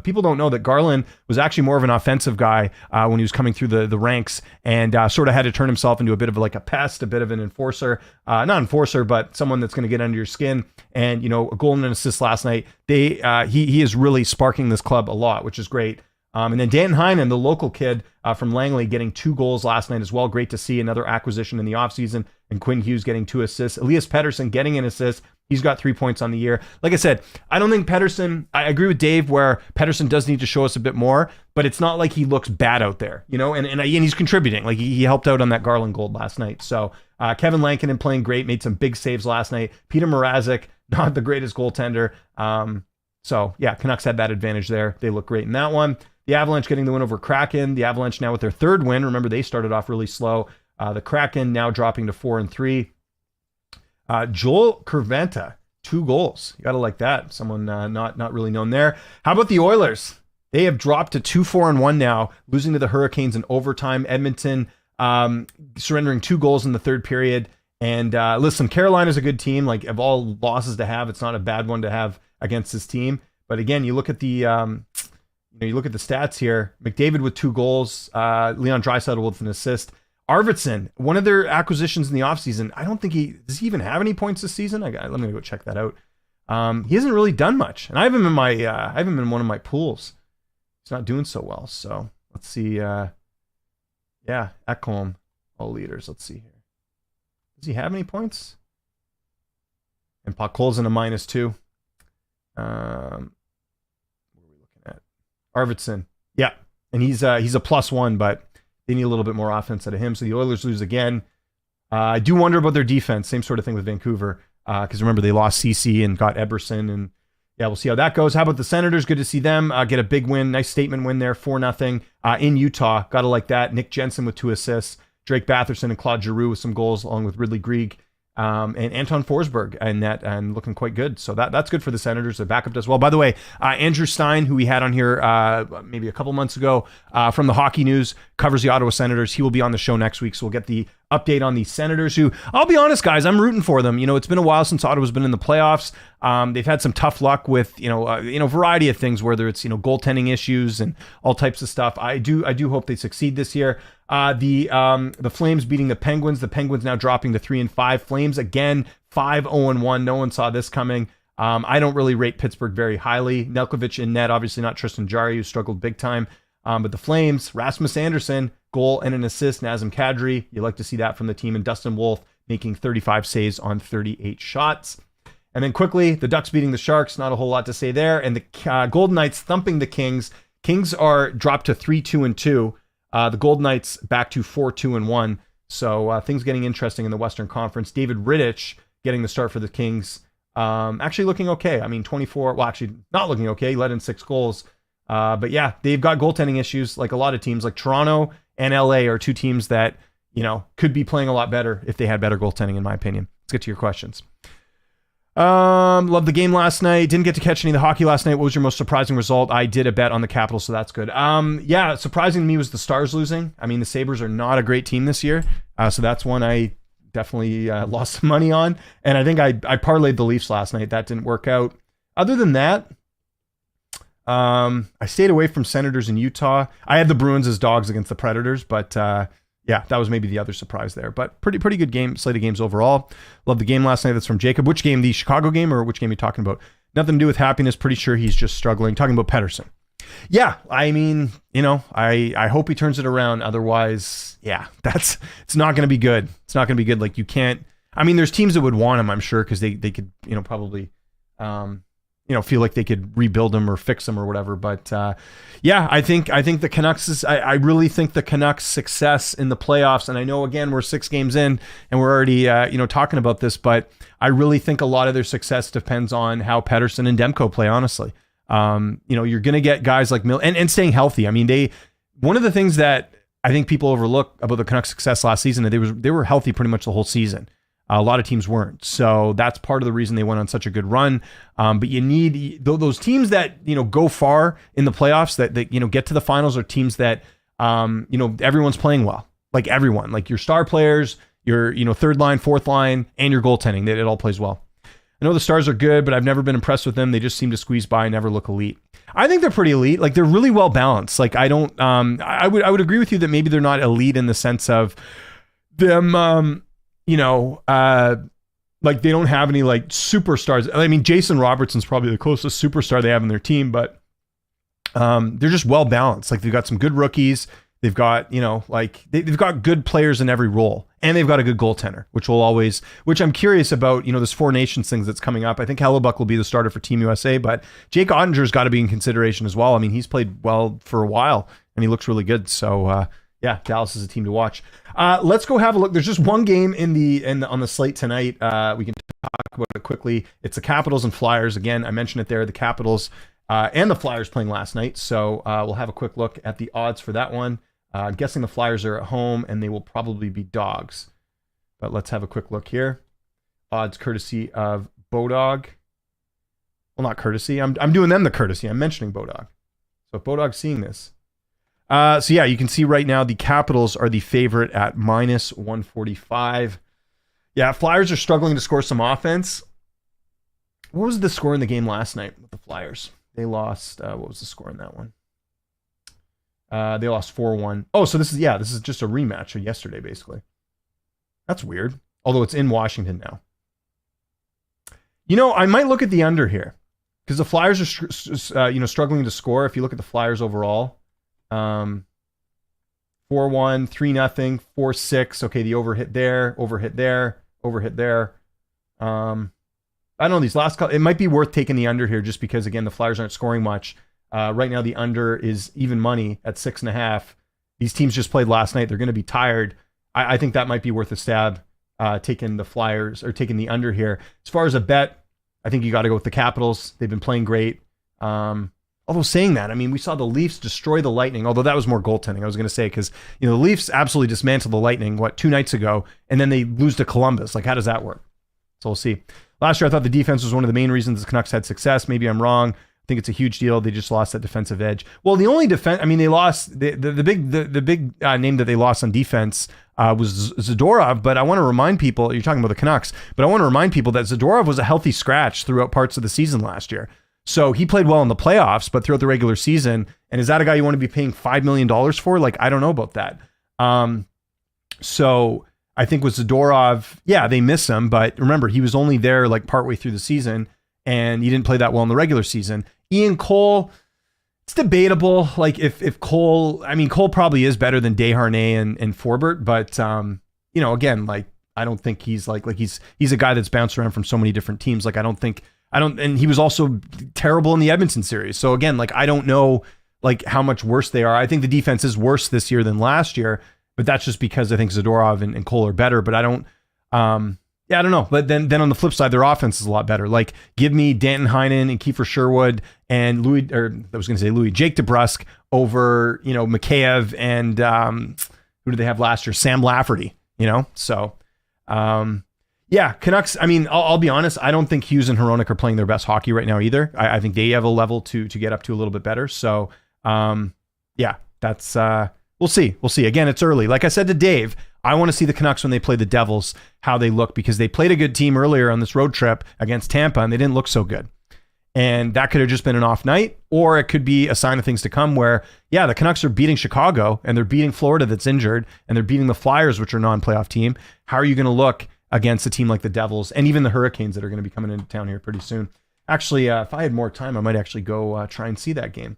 people don't know that Garland was actually more of an offensive guy when he was coming through the ranks, and sort of had to turn himself into a bit of like a pest, a bit of an enforcer. Not enforcer, but someone that's going to get under your skin. And a goal and an assist last night. He is really sparking this club a lot, which is great. And then Dan Heinen, the local kid from Langley, getting 2 goals last night as well. Great to see another acquisition in the offseason. And Quinn Hughes getting 2 assists. Elias Pettersson getting an assist. He's got 3 points on the year. Like I said, I don't think Pettersson, I agree with Dave where Pettersson does need to show us a bit more, but it's not like he looks bad out there, and he's contributing. Like he helped out on that Garland goal last night. So Kevin Lankinen playing great, made some big saves last night. Peter Mrazek, not the greatest goaltender. Canucks had that advantage there. They look great in that one. The Avalanche getting the win over Kraken. The Avalanche now with their 3rd win. Remember, they started off really slow. The Kraken now dropping to 4-3. Joel Cerventa, 2 goals. You got to like that. Someone not really known there. How about the Oilers? They have dropped to 2-4-1 now, losing to the Hurricanes in overtime. Edmonton surrendering 2 goals in the third period. And listen, Carolina's a good team. Like, of all losses to have, it's not a bad one to have against his team. But again, you look at the you look at the stats here. McDavid with 2 goals, Leon Draisaitl with an assist. Arvidsson, one of their acquisitions in the offseason, I don't think does he even have any points this season? Let me go check that out. He hasn't really done much, and I have him in my I have him in one of my pools. He's not doing so well. So let's see. Ekholm, all leaders. Let's see here. Does he have any points? And Podkolzin a -2. What are we looking at? Arvidsson, yeah, and he's a +1, but they need a little bit more offense out of him. So the Oilers lose again. I do wonder about their defense. Same sort of thing with Vancouver, because remember they lost CC and got Eberson, and yeah, we'll see how that goes. How about the Senators? Good to see them get a big win. Nice statement win there, 4-0 in Utah. Got to like that. Nick Jensen with 2 assists. Drake Batherson and Claude Giroux with some goals, along with Ridley Grieg. And Anton Forsberg and that, and looking quite good. So that's good for the Senators. The backup does well. By the way, Andrew Stein, who we had on here maybe a couple months ago from the Hockey News, covers the Ottawa Senators. He will be on the show next week, so we'll get the update on the Senators, who, I'll be honest, guys, I'm rooting for them. It's been a while since Ottawa's been in the playoffs. They've had some tough luck with variety of things, whether it's goaltending issues and all types of stuff. I do hope they succeed this year. The Flames beating the Penguins. The Penguins now dropping to 3-5. Flames again 5-0-1. No one saw this coming. I don't really rate Pittsburgh very highly. Nelkovic in net, obviously not Tristan Jarry, who struggled big time. But the Flames, Rasmus Andersson, goal and an assist. Nazem Kadri, you like to see that from the team. And Dustin Wolf making 35 saves on 38 shots. And then quickly, the Ducks beating the Sharks. Not a whole lot to say there. And the Golden Knights thumping the Kings. Kings are dropped to 3-2-2. The Golden Knights back to 4-2-1. So things getting interesting in the Western Conference. David Rittich getting the start for the Kings. Actually looking okay. I mean, 24. Well, actually not looking okay. He let in 6 goals. But yeah, they've got goaltending issues like a lot of teams. Like Toronto and LA are 2 teams that, could be playing a lot better if they had better goaltending, in my opinion. Let's get to your questions. Loved the game last night. Didn't get to catch any of the hockey last night. What was your most surprising result? I did a bet on the Capitals, so that's good. Yeah, surprising to me was the Stars losing. I mean, the Sabres are not a great team this year. So that's one I definitely lost some money on. And I think I parlayed the Leafs last night. That didn't work out. Other than that, I stayed away from Senators in Utah. I had the Bruins as dogs against the Predators, but yeah, that was maybe the other surprise there. But pretty good game, slate of games overall. Love the game last night. That's from Jacob. Which game? The Chicago game, or which game are you talking about? Nothing to do with happiness. Pretty sure he's just struggling. Talking about Pettersson. Yeah, I mean, I hope he turns it around. Otherwise, yeah, it's not going to be good. It's not going to be good. Like, you can't. I mean, there's teams that would want him, I'm sure, because they could, probably, feel like they could rebuild him or fix him or whatever. But yeah, I think the Canucks I really think the Canucks' success in the playoffs, and I know, again, we're 6 games in and we're already talking about this, but I really think a lot of their success depends on how Pettersson and Demko play, honestly. You're going to get guys like Mill and staying healthy. I mean, one of the things that I think people overlook about the Canucks' success last season, that they were healthy pretty much the whole season. A lot of teams weren't. So that's part of the reason they went on such a good run. But you need those teams that, go far in the playoffs, that get to the finals, are teams that, everyone's playing well. Like everyone, like your star players, your, third line, fourth line, and your goaltending, that it all plays well. I know the Stars are good, but I've never been impressed with them. They just seem to squeeze by and never look elite. I think they're pretty elite. Like, they're really well balanced. Like, I don't, I would agree with you that maybe they're not elite in the sense of them, like, they don't have any like superstars. I mean, Jason Robertson's probably the closest superstar they have in their team, but they're just well balanced. Like, they've got some good rookies. They've got, they've got good players in every role, and they've got a good goaltender, which I'm curious about, this Four Nations things that's coming up. I think Hellebuck will be the starter for Team USA, but Jake Ottinger's got to be in consideration as well. I mean, he's played well for a while and he looks really good. So, yeah, Dallas is a team to watch. Let's go have a look. There's just one game on the slate tonight. We can talk about it quickly. It's the Capitals and Flyers. Again, I mentioned it there. The Capitals and the Flyers playing last night. So we'll have a quick look at the odds for that one. I'm guessing the Flyers are at home and they will probably be dogs. But let's have a quick look here. Odds courtesy of Bodog. Well, not courtesy. I'm doing them the courtesy. I'm mentioning Bodog. So if Bodog's seeing this. So yeah, you can see right now the Capitals are the favorite at -145. Yeah, Flyers are struggling to score some offense. What was the score in the game last night with the Flyers? They lost. What was the score in that one? They lost 4-1. Oh, so this is just a rematch of yesterday, basically. That's weird. Although it's in Washington now. I might look at the under here because the Flyers are struggling to score. If you look at the Flyers overall, 4-1, 3-0, 4-6. Okay, the overhit there. I don't know, these last couple, it might be worth taking the under here just because, again, the Flyers aren't scoring much. Right now, the under is even money at 6.5. These teams just played last night. They're going to be tired. I think that might be worth a stab, taking the Flyers or taking the under here. As far as a bet, I think you got to go with the Capitals. They've been playing great. Although saying that, I mean, we saw the Leafs destroy the Lightning, although that was more goaltending, I was going to say, because the Leafs absolutely dismantled the Lightning, 2 nights ago, and then they lose to Columbus. Like, how does that work? So we'll see. Last year, I thought the defense was one of the main reasons the Canucks had success. Maybe I'm wrong. I think it's a huge deal. They just lost that defensive edge. Well, the only defense, I mean, they lost the big name that they lost on defense was Zadorov. But I want to remind people, you're talking about the Canucks, but I want to remind people that Zadorov was a healthy scratch throughout parts of the season last year. So he played well in the playoffs, but throughout the regular season. And is that a guy you want to be paying $5 million for? Like, I don't know about that. So I think with Zadorov, yeah, they miss him, but remember, he was only there like partway through the season, and he didn't play that well in the regular season. Ian Cole, it's debatable. Like if Cole, I mean, Cole probably is better than Desharnais and Forbert, but again, like I don't think he's like he's a guy that's bounced around from so many different teams. Like and he was also terrible in the Edmonton series. So again, like I don't know like how much worse they are. I think the defense is worse this year than last year. But that's just because I think Zadorov and Cole are better. But I don't know. But then on the flip side, their offense is a lot better. Like, give me Danton Heinen and Kiefer Sherwood and Jake DeBrusk over, Mikheyev and who did they have last year? Sam Lafferty, So, Canucks, I mean, I'll be honest. I don't think Hughes and Hronek are playing their best hockey right now either. I think they have a level to get up to a little bit better. So, that's... We'll see. Again, it's early. Like I said to Dave, I want to see the Canucks when they play the Devils, how they look, because they played a good team earlier on this road trip against Tampa, and they didn't look so good. And that could have just been an off night, or it could be a sign of things to come where, the Canucks are beating Chicago, and they're beating Florida that's injured, and they're beating the Flyers, which are a non-playoff team. How are you going to look against a team like the Devils, and even the Hurricanes that are going to be coming into town here pretty soon? Actually, if I had more time, I might actually go try and see that game.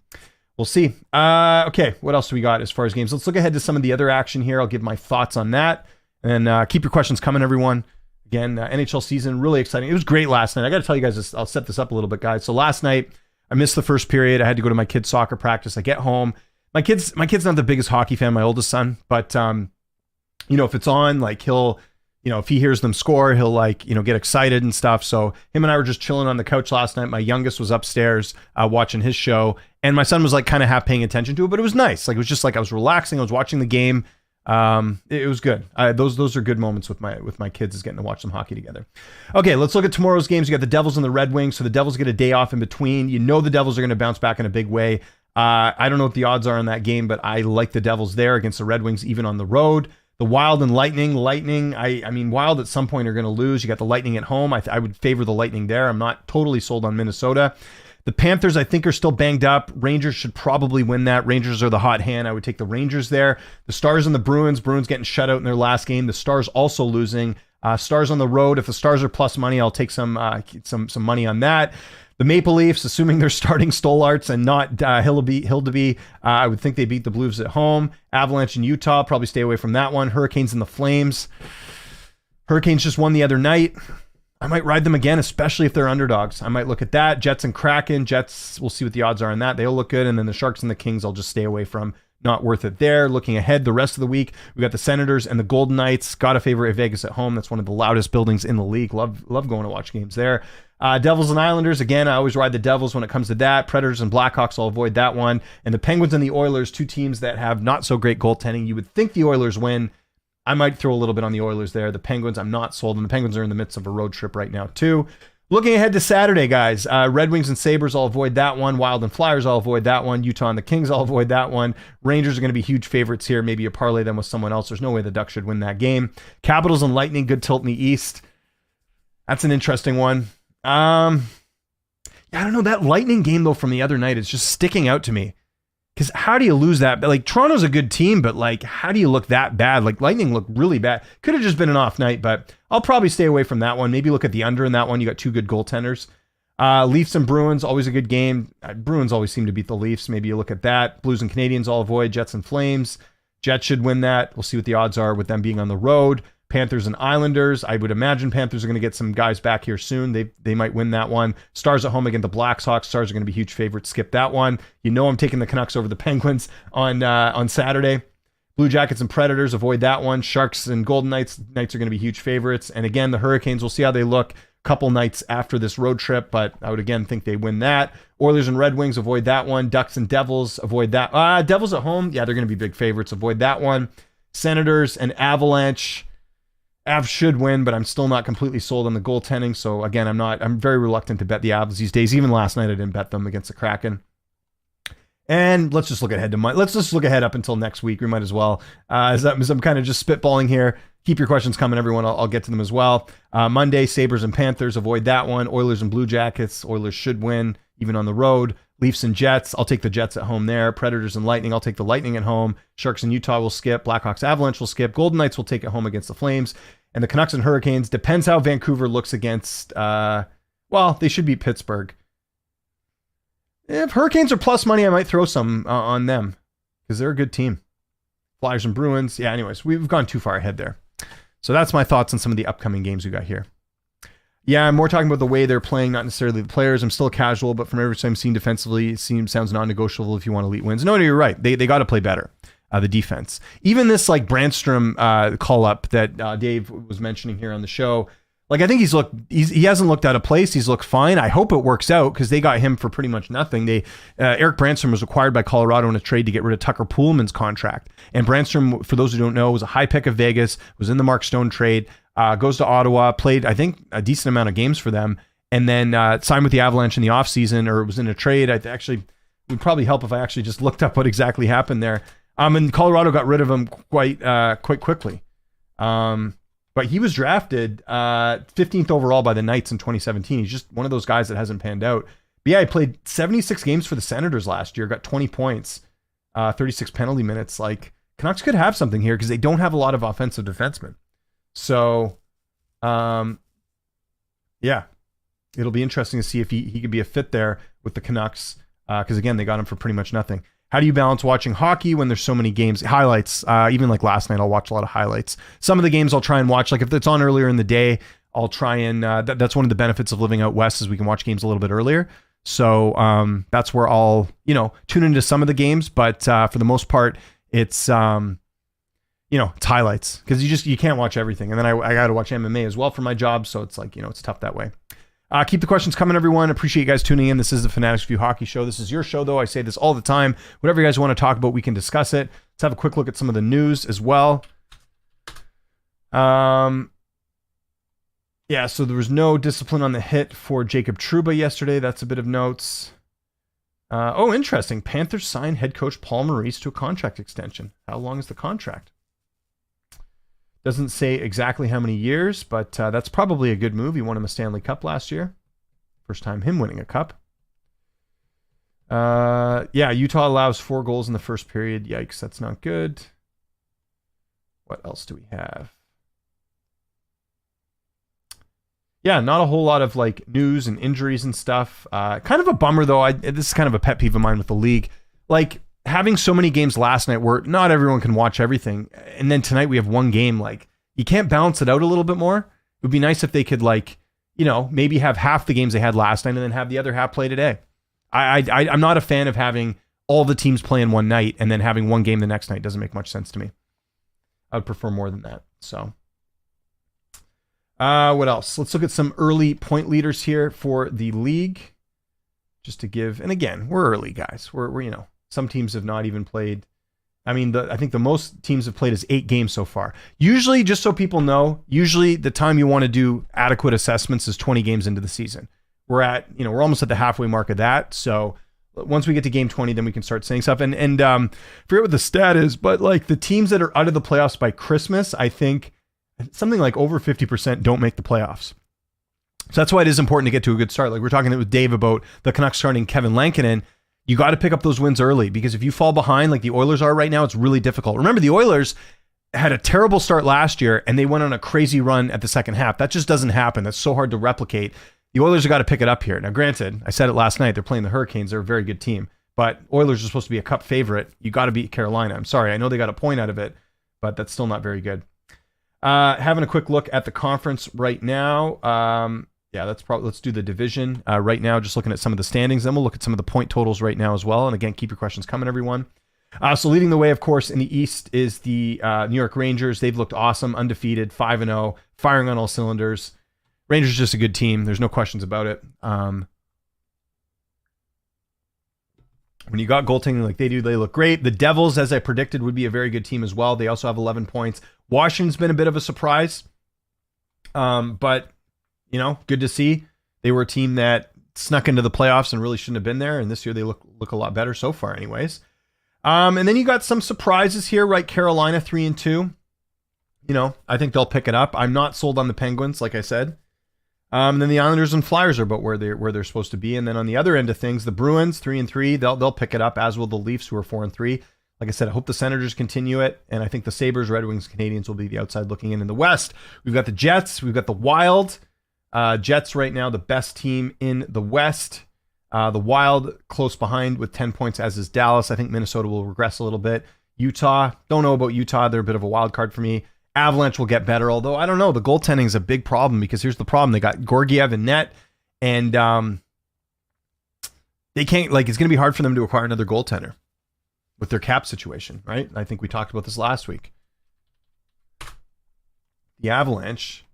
We'll see. Okay, what else do we got as far as games? Let's look ahead to some of the other action here. I'll give my thoughts on that. And keep your questions coming, everyone. Again, NHL season, really exciting. It was great last night. I got to tell you guys this. I'll set this up a little bit, guys. So last night, I missed the first period. I had to go to my kid's soccer practice. I get home. My kid's not the biggest hockey fan, my oldest son. But, if it's on, like he'll... if he hears them score, he'll get excited and stuff. So him and I were just chilling on the couch last night. My youngest was upstairs watching his show, and my son was like kind of half paying attention to it, but it was nice. Like it was just like I was relaxing. I was watching the game. It was good. Those are good moments with my kids, is getting to watch some hockey together. Okay, let's look at tomorrow's games. You got the Devils and the Red Wings. So the Devils get a day off in between. The Devils are going to bounce back in a big way. I don't know what the odds are in that game, but I like the Devils there against the Red Wings, even on the road. The Wild and Lightning. I mean, Wild at some point are going to lose. You got the Lightning at home. I would favor the Lightning there. I'm not totally sold on Minnesota. The Panthers, I think, are still banged up. Rangers should probably win that. Rangers are the hot hand. I would take the Rangers there. The Stars and the Bruins. Bruins getting shut out in their last game. The Stars also losing. Stars on the road. If the Stars are plus money, I'll take some money on that. The Maple Leafs, assuming they're starting Stolarz and not Hildeby, I would think they beat the Blues at home. Avalanche in Utah, probably stay away from that one. Hurricanes and the Flames. Hurricanes just won the other night. I might ride them again, especially if they're underdogs. I might look at that. Jets and Kraken. Jets, we'll see what the odds are on that. They'll look good. And then the Sharks and the Kings, I'll just stay away from. Not worth it there. Looking ahead the rest of the week, we got the Senators and the Golden Knights. Got to favor Vegas at home. That's one of the loudest buildings in the league. Love going to watch games there. Devils and Islanders. Again, I always ride the Devils when it comes to that. Predators and Blackhawks, I'll avoid that one. And the Penguins and the Oilers, two teams that have not so great goaltending. You would think the Oilers win. I might throw a little bit on the Oilers there. The Penguins, I'm not sold. And the Penguins are in the midst of a road trip right now, too. Looking ahead to Saturday, guys. Red Wings and Sabres, I'll avoid that one. Wild and Flyers, I'll avoid that one. Utah and the Kings, I'll avoid that one. Rangers are going to be huge favorites here. Maybe you parlay them with someone else. There's no way the Ducks should win that game. Capitals and Lightning, good tilt in the East. That's an interesting one. I don't know, that Lightning game though from the other night is just sticking out to me. Because how do you lose that? Like, Toronto's a good team, but like, how do you look that bad? Like, Lightning looked really bad. Could have just been an off night, but I'll probably stay away from that one. Maybe look at the under in that one. You got two good goaltenders. Leafs and Bruins, always a good game. Bruins always seem to beat the Leafs. Maybe you look at that. Blues and Canadiens, I'll avoid. Jets and Flames. Jets should win that. We'll see what the odds are with them being on the road. Panthers and Islanders. I would imagine Panthers are going to get some guys back here soon. They might win that one. Stars at home against the Blackhawks. Stars are going to be huge favorites. Skip that one. You know I'm taking the Canucks over the Penguins on Saturday. Blue Jackets and Predators. Avoid that one. Sharks and Golden Knights. Knights are going to be huge favorites. And again, the Hurricanes. We'll see how they look a couple nights after this road trip, but I would again think they win that. Oilers and Red Wings. Avoid that one. Ducks and Devils. Avoid that. Devils at home. Yeah, they're going to be big favorites. Avoid that one. Senators and Avalanche. Avs should win, but I'm still not completely sold on the goaltending. So again, I'm very reluctant to bet the Avs these days. Even last night, I didn't bet them against the Kraken. And let's just look ahead let's just look ahead up until next week. We might as well, as I'm kind of just spitballing here. Keep your questions coming, everyone. I'll get to them as well. Monday, Sabres and Panthers. Avoid that one. Oilers and Blue Jackets. Oilers should win, even on the road. Leafs and Jets. I'll take the Jets at home there. Predators and Lightning. I'll take the Lightning at home. Sharks and Utah will skip. Blackhawks Avalanche will skip. Golden Knights will take it home against the Flames. And the Canucks and Hurricanes. Depends how Vancouver looks against, they should beat Pittsburgh. If Hurricanes are plus money, I might throw some on them because they're a good team. Flyers and Bruins. Yeah, anyways, we've gone too far ahead there. So that's my thoughts on some of the upcoming games we got here. Yeah, I'm more talking about the way they're playing, not necessarily the players. I'm still casual, but from everything I'm seeing defensively, it sounds non-negotiable if you want elite wins. No, you're right. They got to play better, the defense. Even this like Brandstrom call-up that Dave was mentioning here on the show, like I think he hasn't looked out of place. He's looked fine. I hope it works out because they got him for pretty much nothing. Eric Brandstrom was acquired by Colorado in a trade to get rid of Tucker Poolman's contract. And Brandstrom, for those who don't know, was a high pick of Vegas, was in the Mark Stone trade, goes to Ottawa, played, I think, a decent amount of games for them, and then signed with the Avalanche in the offseason, or was in a trade. It would probably help if I actually just looked up what exactly happened there. And Colorado got rid of him quite quickly. But he was drafted 15th overall by the Knights in 2017. He's just one of those guys that hasn't panned out. But yeah, he played 76 games for the Senators last year, got 20 points, 36 penalty minutes. Like, Canucks could have something here because they don't have a lot of offensive defensemen. So, yeah, it'll be interesting to see if he could be a fit there with the Canucks because, again, they got him for pretty much nothing. How do you balance watching hockey when there's so many games? Highlights, even like last night, I'll watch a lot of highlights. Some of the games I'll try and watch, like if it's on earlier in the day, I'll try and, that's one of the benefits of living out west is we can watch games a little bit earlier. So that's where I'll, tune into some of the games. But for the most part, it's, it's highlights because you can't watch everything. And then I got to watch MMA as well for my job. So it's like, it's tough that way. Keep the questions coming, everyone. Appreciate you guys tuning in. This is the Fanatics View Hockey Show. This is your show, though. I say this all the time. Whatever you guys want to talk about, we can discuss it. Let's have a quick look at some of the news as well. Yeah, so there was no discipline on the hit for Jacob Trouba yesterday. That's a bit of notes. Interesting. Panthers signed head coach Paul Maurice to a contract extension. How long is the contract? Doesn't say exactly how many years, but that's probably a good move. He won him a Stanley Cup last year. First time him winning a cup. Utah allows 4 goals in the first period. Yikes, that's not good. What else do we have? Yeah, not a whole lot of like news and injuries and stuff. Kind of a bummer though. This is kind of a pet peeve of mine with the league. Like, having so many games last night where not everyone can watch everything. And then tonight we have one game. Like, you can't balance it out a little bit more. It would be nice if they could maybe have half the games they had last night and then have the other half play today. I'm not a fan of having all the teams play in one night and then having one game the next night. Doesn't make much sense to me. I would prefer more than that. So, what else? Let's look at some early point leaders here for the league. Just to give, and again, we're early guys. We're some teams have not even played. I mean, I think the most teams have played is 8 games so far. Usually, just so people know, the time you want to do adequate assessments is 20 games into the season. We're almost at the halfway mark of that. So once we get to game 20, then we can start saying stuff. And forget what the stat is, but like the teams that are out of the playoffs by Christmas, I think something like over 50% don't make the playoffs. So that's why it is important to get to a good start. Like we're talking with Dave about the Canucks starting Kevin Lankinen. You got to pick up those wins early, because if you fall behind like the Oilers are right now, it's really difficult. Remember, the Oilers had a terrible start last year and they went on a crazy run at the second half. That just doesn't happen. That's so hard to replicate. The Oilers have got to pick it up here. Now, granted, I said it last night, they're playing the Hurricanes. They're a very good team, but Oilers are supposed to be a cup favorite. You got to beat Carolina. I'm sorry. I know they got a point out of it, but that's still not very good. Having a quick look at the conference right now. Let's do the division right now, just looking at some of the standings. Then we'll look at some of the point totals right now as well. And again, keep your questions coming, everyone. So leading the way, of course, in the East is the New York Rangers. They've looked awesome, undefeated, 5-0, firing on all cylinders. Rangers just a good team. There's no questions about it. When you got goaltending like they do, they look great. The Devils, as I predicted, would be a very good team as well. They also have 11 points. Washington's been a bit of a surprise. But, good to see. They were a team that snuck into the playoffs and really shouldn't have been there. And this year they look a lot better so far anyways. And then you got some surprises here, right? Carolina 3-2. I think they'll pick it up. I'm not sold on the Penguins, like I said. And then the Islanders and Flyers are about where they're supposed to be. And then on the other end of things, the Bruins 3-3, they'll pick it up, as will the Leafs, who are 4-3. Like I said, I hope the Senators continue it, and I think the Sabres, Red Wings, Canadians will be the outside looking in the West. We've got the Jets, we've got the Wild. Jets right now the best team in the West. The Wild close behind with 10 points, as is Dallas. I think Minnesota will regress a little bit. Utah, don't know about Utah. They're a bit of a wild card for me. Avalanche will get better, although I don't know. The goaltending is a big problem, because here's the problem. They got Gorgiev in net, and they can't, it's going to be hard for them to acquire another goaltender with their cap situation, right? I think we talked about this last week. The Avalanche,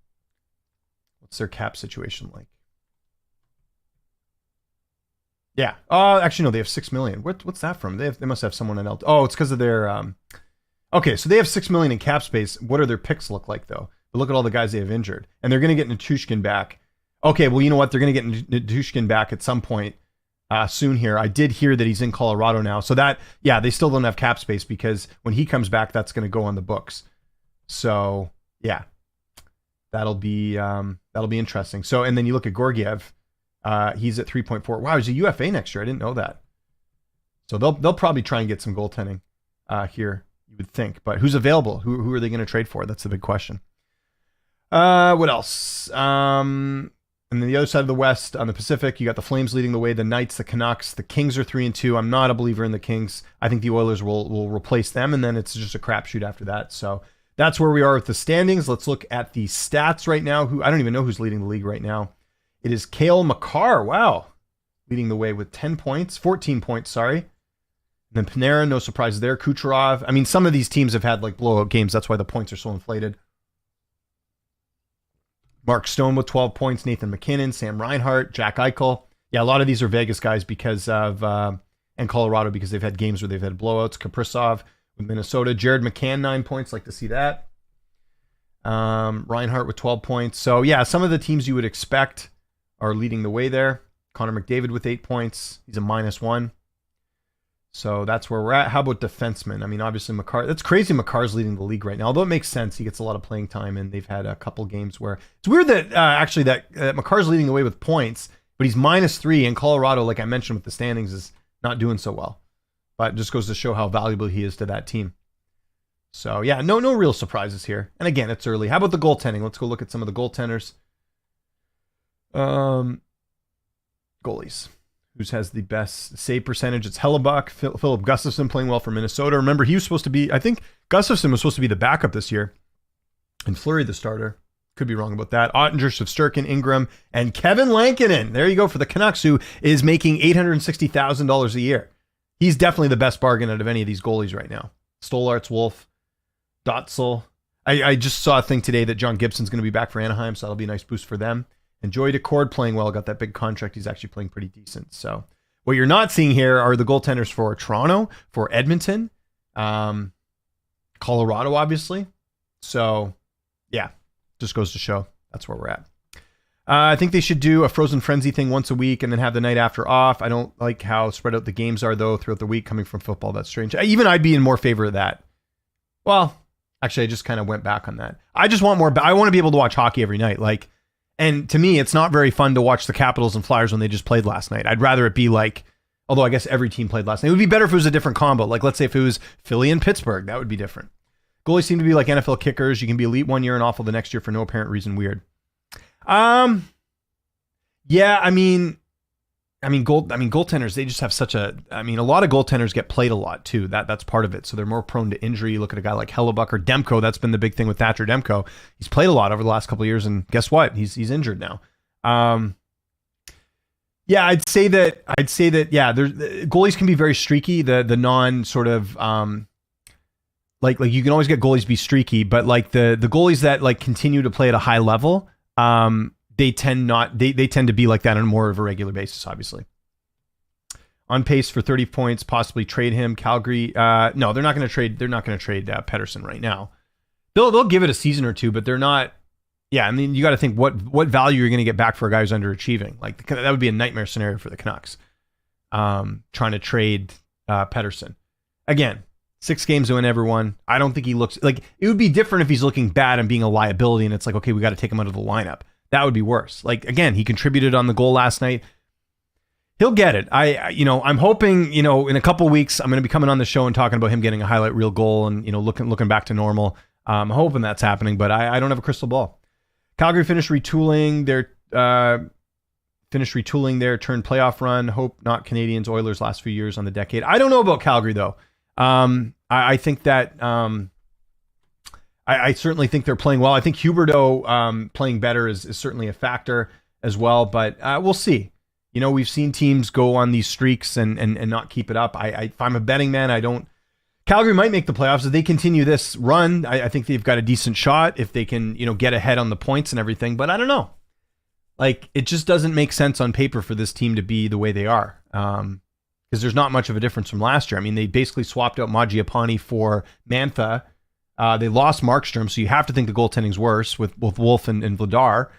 what's their cap situation like? Yeah. Actually, no, they have $6 million. What's that from? They must have someone else. Oh, it's because of their... Okay, so they have $6 million in cap space. What do their picks look like, though? But look at all the guys they have injured. And they're going to get Nichushkin back. Okay, well, you know what? They're going to get Nichushkin back at some point soon here. I did hear that he's in Colorado now. So that, yeah, they still don't have cap space, because when he comes back, that's going to go on the books. So, yeah, that'll be interesting. So, and then you look at Gorgiev. He's at 3.4. Wow, he's a UFA next year. I didn't know that. So they'll probably try and get some goaltending here, you would think. But who's available? Who are they going to trade for? That's the big question. What else? And then the other side of the West, on the Pacific, you got the Flames leading the way, the Knights, the Canucks. The Kings are 3-2. I'm not a believer in the Kings. I think the Oilers will replace them, and then it's just a crapshoot after that. So that's where we are with the standings. Let's look at the stats right now. I don't even know who's leading the league right now. It is Cale Makar. Wow. Leading the way with 14 points, sorry. And then Panarin, no surprise there. Kucherov. I mean, some of these teams have had blowout games. That's why the points are so inflated. Mark Stone with 12 points. Nathan McKinnon, Sam Reinhart, Jack Eichel. Yeah, a lot of these are Vegas guys because of, and Colorado, because they've had games where they've had blowouts. Kaprizov with Minnesota. Jared McCann, 9 points. Like to see that. Reinhart with 12 points. So, yeah, some of the teams you would expect are leading the way there. Connor McDavid with 8 points. He's a -1. So that's where we're at. How about defensemen? I mean, obviously Makar. That's crazy. Makar's leading the league right now. Although it makes sense. He gets a lot of playing time, and they've had a couple games where it's weird that actually that Makar's leading the way with points, but he's -3, and Colorado, like I mentioned with the standings, is not doing so well. But it just goes to show how valuable he is to that team. So yeah, no real surprises here. And again, it's early. How about the goaltending? Let's go look at some of the goaltenders. Goalies. Who has the best save percentage? It's Hellebuck. Philip Gustafsson playing well for Minnesota. Remember, he was supposed to be, I think Gustafsson was supposed to be the backup this year. And Fleury the starter. Could be wrong about that. Ottinger, Shesterkin, Ingram, and Kevin Lankinen. There you go for the Canucks, who is making $860,000 a year. He's definitely the best bargain out of any of these goalies right now. Stolarz, Wolf, Dotzel. I just saw a thing today that John Gibson's going to be back for Anaheim, so that'll be a nice boost for them. And Joey Decord playing well, got that big contract. He's actually playing pretty decent. So what you're not seeing here are the goaltenders for Toronto, for Edmonton, Colorado, obviously. So yeah, just goes to show that's where we're at. I think they should do a Frozen Frenzy thing once a week and then have the night after off. I don't like how spread out the games are, though, throughout the week coming from football. That's strange. Even I'd be in more favor of that. Well, actually, I just kind of went back on that. I just want more. I want to be able to watch hockey every night. And to me, it's not very fun to watch the Capitals and Flyers when they just played last night. I'd rather it be like, although I guess every team played last night. It would be better if it was a different combo. Like, let's say if it was Philly and Pittsburgh, that would be different. Goalies seem to be like NFL kickers. You can be elite one year and awful the next year for no apparent reason. Weird. Yeah, goaltenders, they just have a lot of goaltenders get played a lot too. That's part of it. So they're more prone to injury. You look at a guy like Hellebuck or Demko. That's been the big thing with Thatcher Demko. He's played a lot over the last couple of years, and guess what? He's injured now. Yeah, I'd say that. Yeah, goalies can be very streaky. The non sort of like you can always get goalies to be streaky, but like the goalies that like continue to play at a high level, they tend to be like that on more of a regular basis, obviously. On pace for 30 points, possibly trade him. Calgary, no, they're not going to trade. They're not going to trade Pettersson right now. They'll give it a season or two, but they're not. Yeah, I mean, you got to think what value you're going to get back for a guy who's underachieving. Like that would be a nightmare scenario for the Canucks. Trying to trade Pettersson again. 6 games to win everyone. I don't think he looks like it would be different if he's looking bad and being a liability, and it's like, okay, we got to take him out of the lineup. That would be worse. Like, again, he contributed on the goal last night. He'll get it. I'm hoping, in a couple weeks, I'm going to be coming on the show and talking about him getting a highlight reel goal and, looking back to normal. I'm hoping that's happening, but I don't have a crystal ball. Calgary finished retooling their turn playoff run. Hope not Canadiens, Oilers last few years on the decade. I don't know about Calgary though. I think that I certainly think they're playing well. I think Huberdeau playing better is certainly a factor as well, but we'll see. We've seen teams go on these streaks and not keep it up. If I'm a betting man, I don't. Calgary might make the playoffs if they continue this run. I think they've got a decent shot if they can, get ahead on the points and everything. But I don't know. Like, it just doesn't make sense on paper for this team to be the way they are. Because there's not much of a difference from last year. I mean, they basically swapped out Mangiapane for Mantha. They lost Markstrom, so you have to think the goaltending's worse with Wolf and Vladar.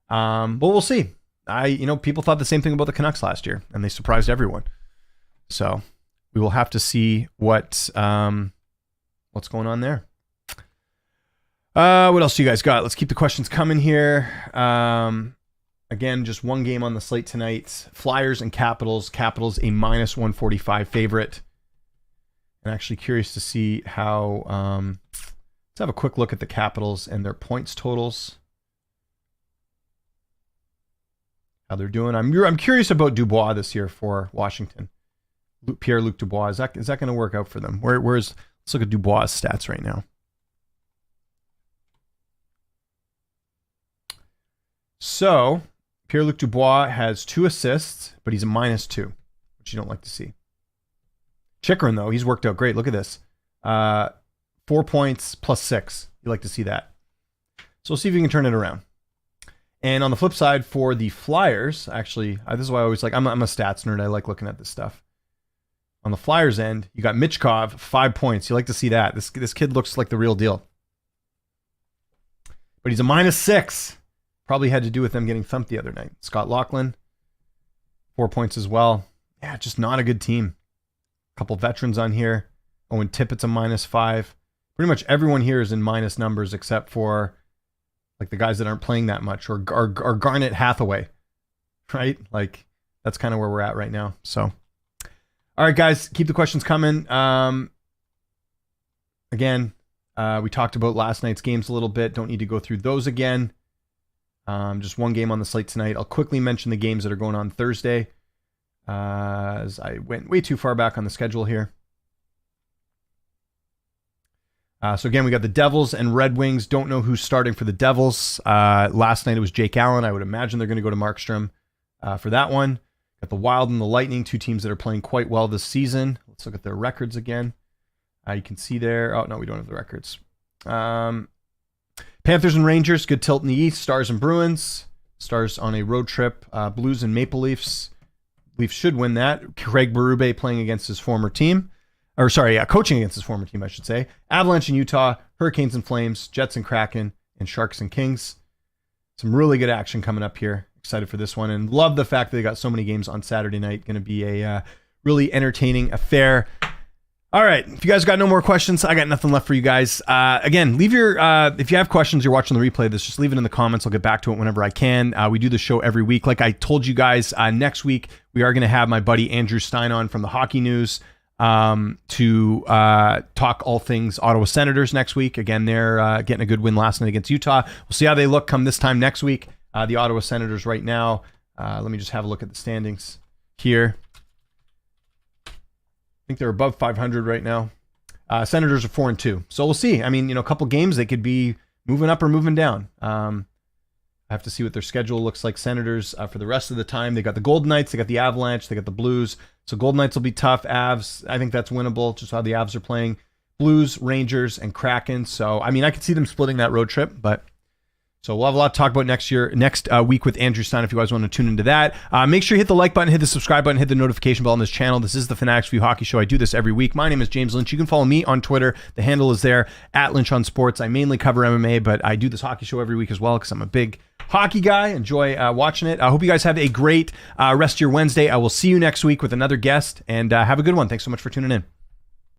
But we'll see. People thought the same thing about the Canucks last year, and they surprised everyone. So we will have to see what's going on there. What else do you guys got? Let's keep the questions coming here. Again, just one game on the slate tonight. Flyers and Capitals. Capitals a -145 favorite. I'm actually curious to see how. Let's have a quick look at the Capitals and their points totals. How they're doing. I'm curious about Dubois this year for Washington. Pierre-Luc Dubois. Is that going to work out for them? Let's look at Dubois' stats right now. So Pierre-Luc Dubois has 2 assists, but he's a -2, which you don't like to see. Chychrun, though, he's worked out great. Look at this. 4 points plus 6. You like to see that. So we'll see if we can turn it around. And on the flip side, for the Flyers, actually, this is why I always like, I'm a stats nerd. I like looking at this stuff. On the Flyers end, you got Michkov, 5 points. You like to see that. This kid looks like the real deal. But he's a -6. Probably had to do with them getting thumped the other night. Scott Laughlin, 4 points as well. Yeah, just not a good team. A couple veterans on here. Owen Tippett's a -5. Pretty much everyone here is in minus numbers except for like the guys that aren't playing that much or Garnet Hathaway, right? Like that's kind of where we're at right now. So, all right, guys, keep the questions coming. Again, we talked about last night's games a little bit. Don't need to go through those again. Just one game on the slate tonight. I'll quickly mention the games that are going on Thursday, as I went way too far back on the schedule here. So again, we got the Devils and Red Wings. Don't know who's starting for the Devils. Last night it was Jake Allen. I would imagine they're going to go to Markstrom for that one. Got the Wild and the Lightning, 2 teams that are playing quite well this season. Let's look at their records again. You can see there. Oh, no, we don't have the records. Panthers and Rangers, good tilt in the East. Stars and Bruins. Stars on a road trip. Blues and Maple Leafs. Leafs should win that. Craig Berube playing against his former team. Coaching against his former team, I should say. Avalanche and Utah, Hurricanes and Flames, Jets and Kraken, and Sharks and Kings. Some really good action coming up here. Excited for this one, and love the fact that they got so many games on Saturday night. Going to be a really entertaining affair. All right. If you guys got no more questions, I got nothing left for you guys. Again, leave your, if you have questions, you're watching the replay of this, just leave it in the comments. I'll get back to it whenever I can. We do the show every week. Like I told you guys, next week, we are going to have my buddy Andrew Stein on from the Hockey News to talk all things Ottawa Senators next week. Again, they're getting a good win last night against Utah. We'll see how they look come this time next week. The Ottawa Senators right now, let me just have a look at the standings here. I think they're above 500 right now. Senators are 4-2. So we'll see. I mean, a couple games, they could be moving up or moving down. I have to see what their schedule looks like. Senators, for the rest of the time, they got the Golden Knights, they got the Avalanche, they got the Blues. So Golden Knights will be tough. Avs, I think that's winnable, just how the Avs are playing. Blues, Rangers, and Kraken. So, I mean, I could see them splitting that road trip, but... So we'll have a lot to talk about next week with Andrew Stein if you guys want to tune into that. Make sure you hit the like button, hit the subscribe button, hit the notification bell on this channel. This is the Fanatics View Hockey Show. I do this every week. My name is James Lynch. You can follow me on Twitter. The handle is there, @LynchOnSports. I mainly cover MMA, but I do this hockey show every week as well because I'm a big hockey guy. Enjoy watching it. I hope you guys have a great rest of your Wednesday. I will see you next week with another guest, and have a good one. Thanks so much for tuning in.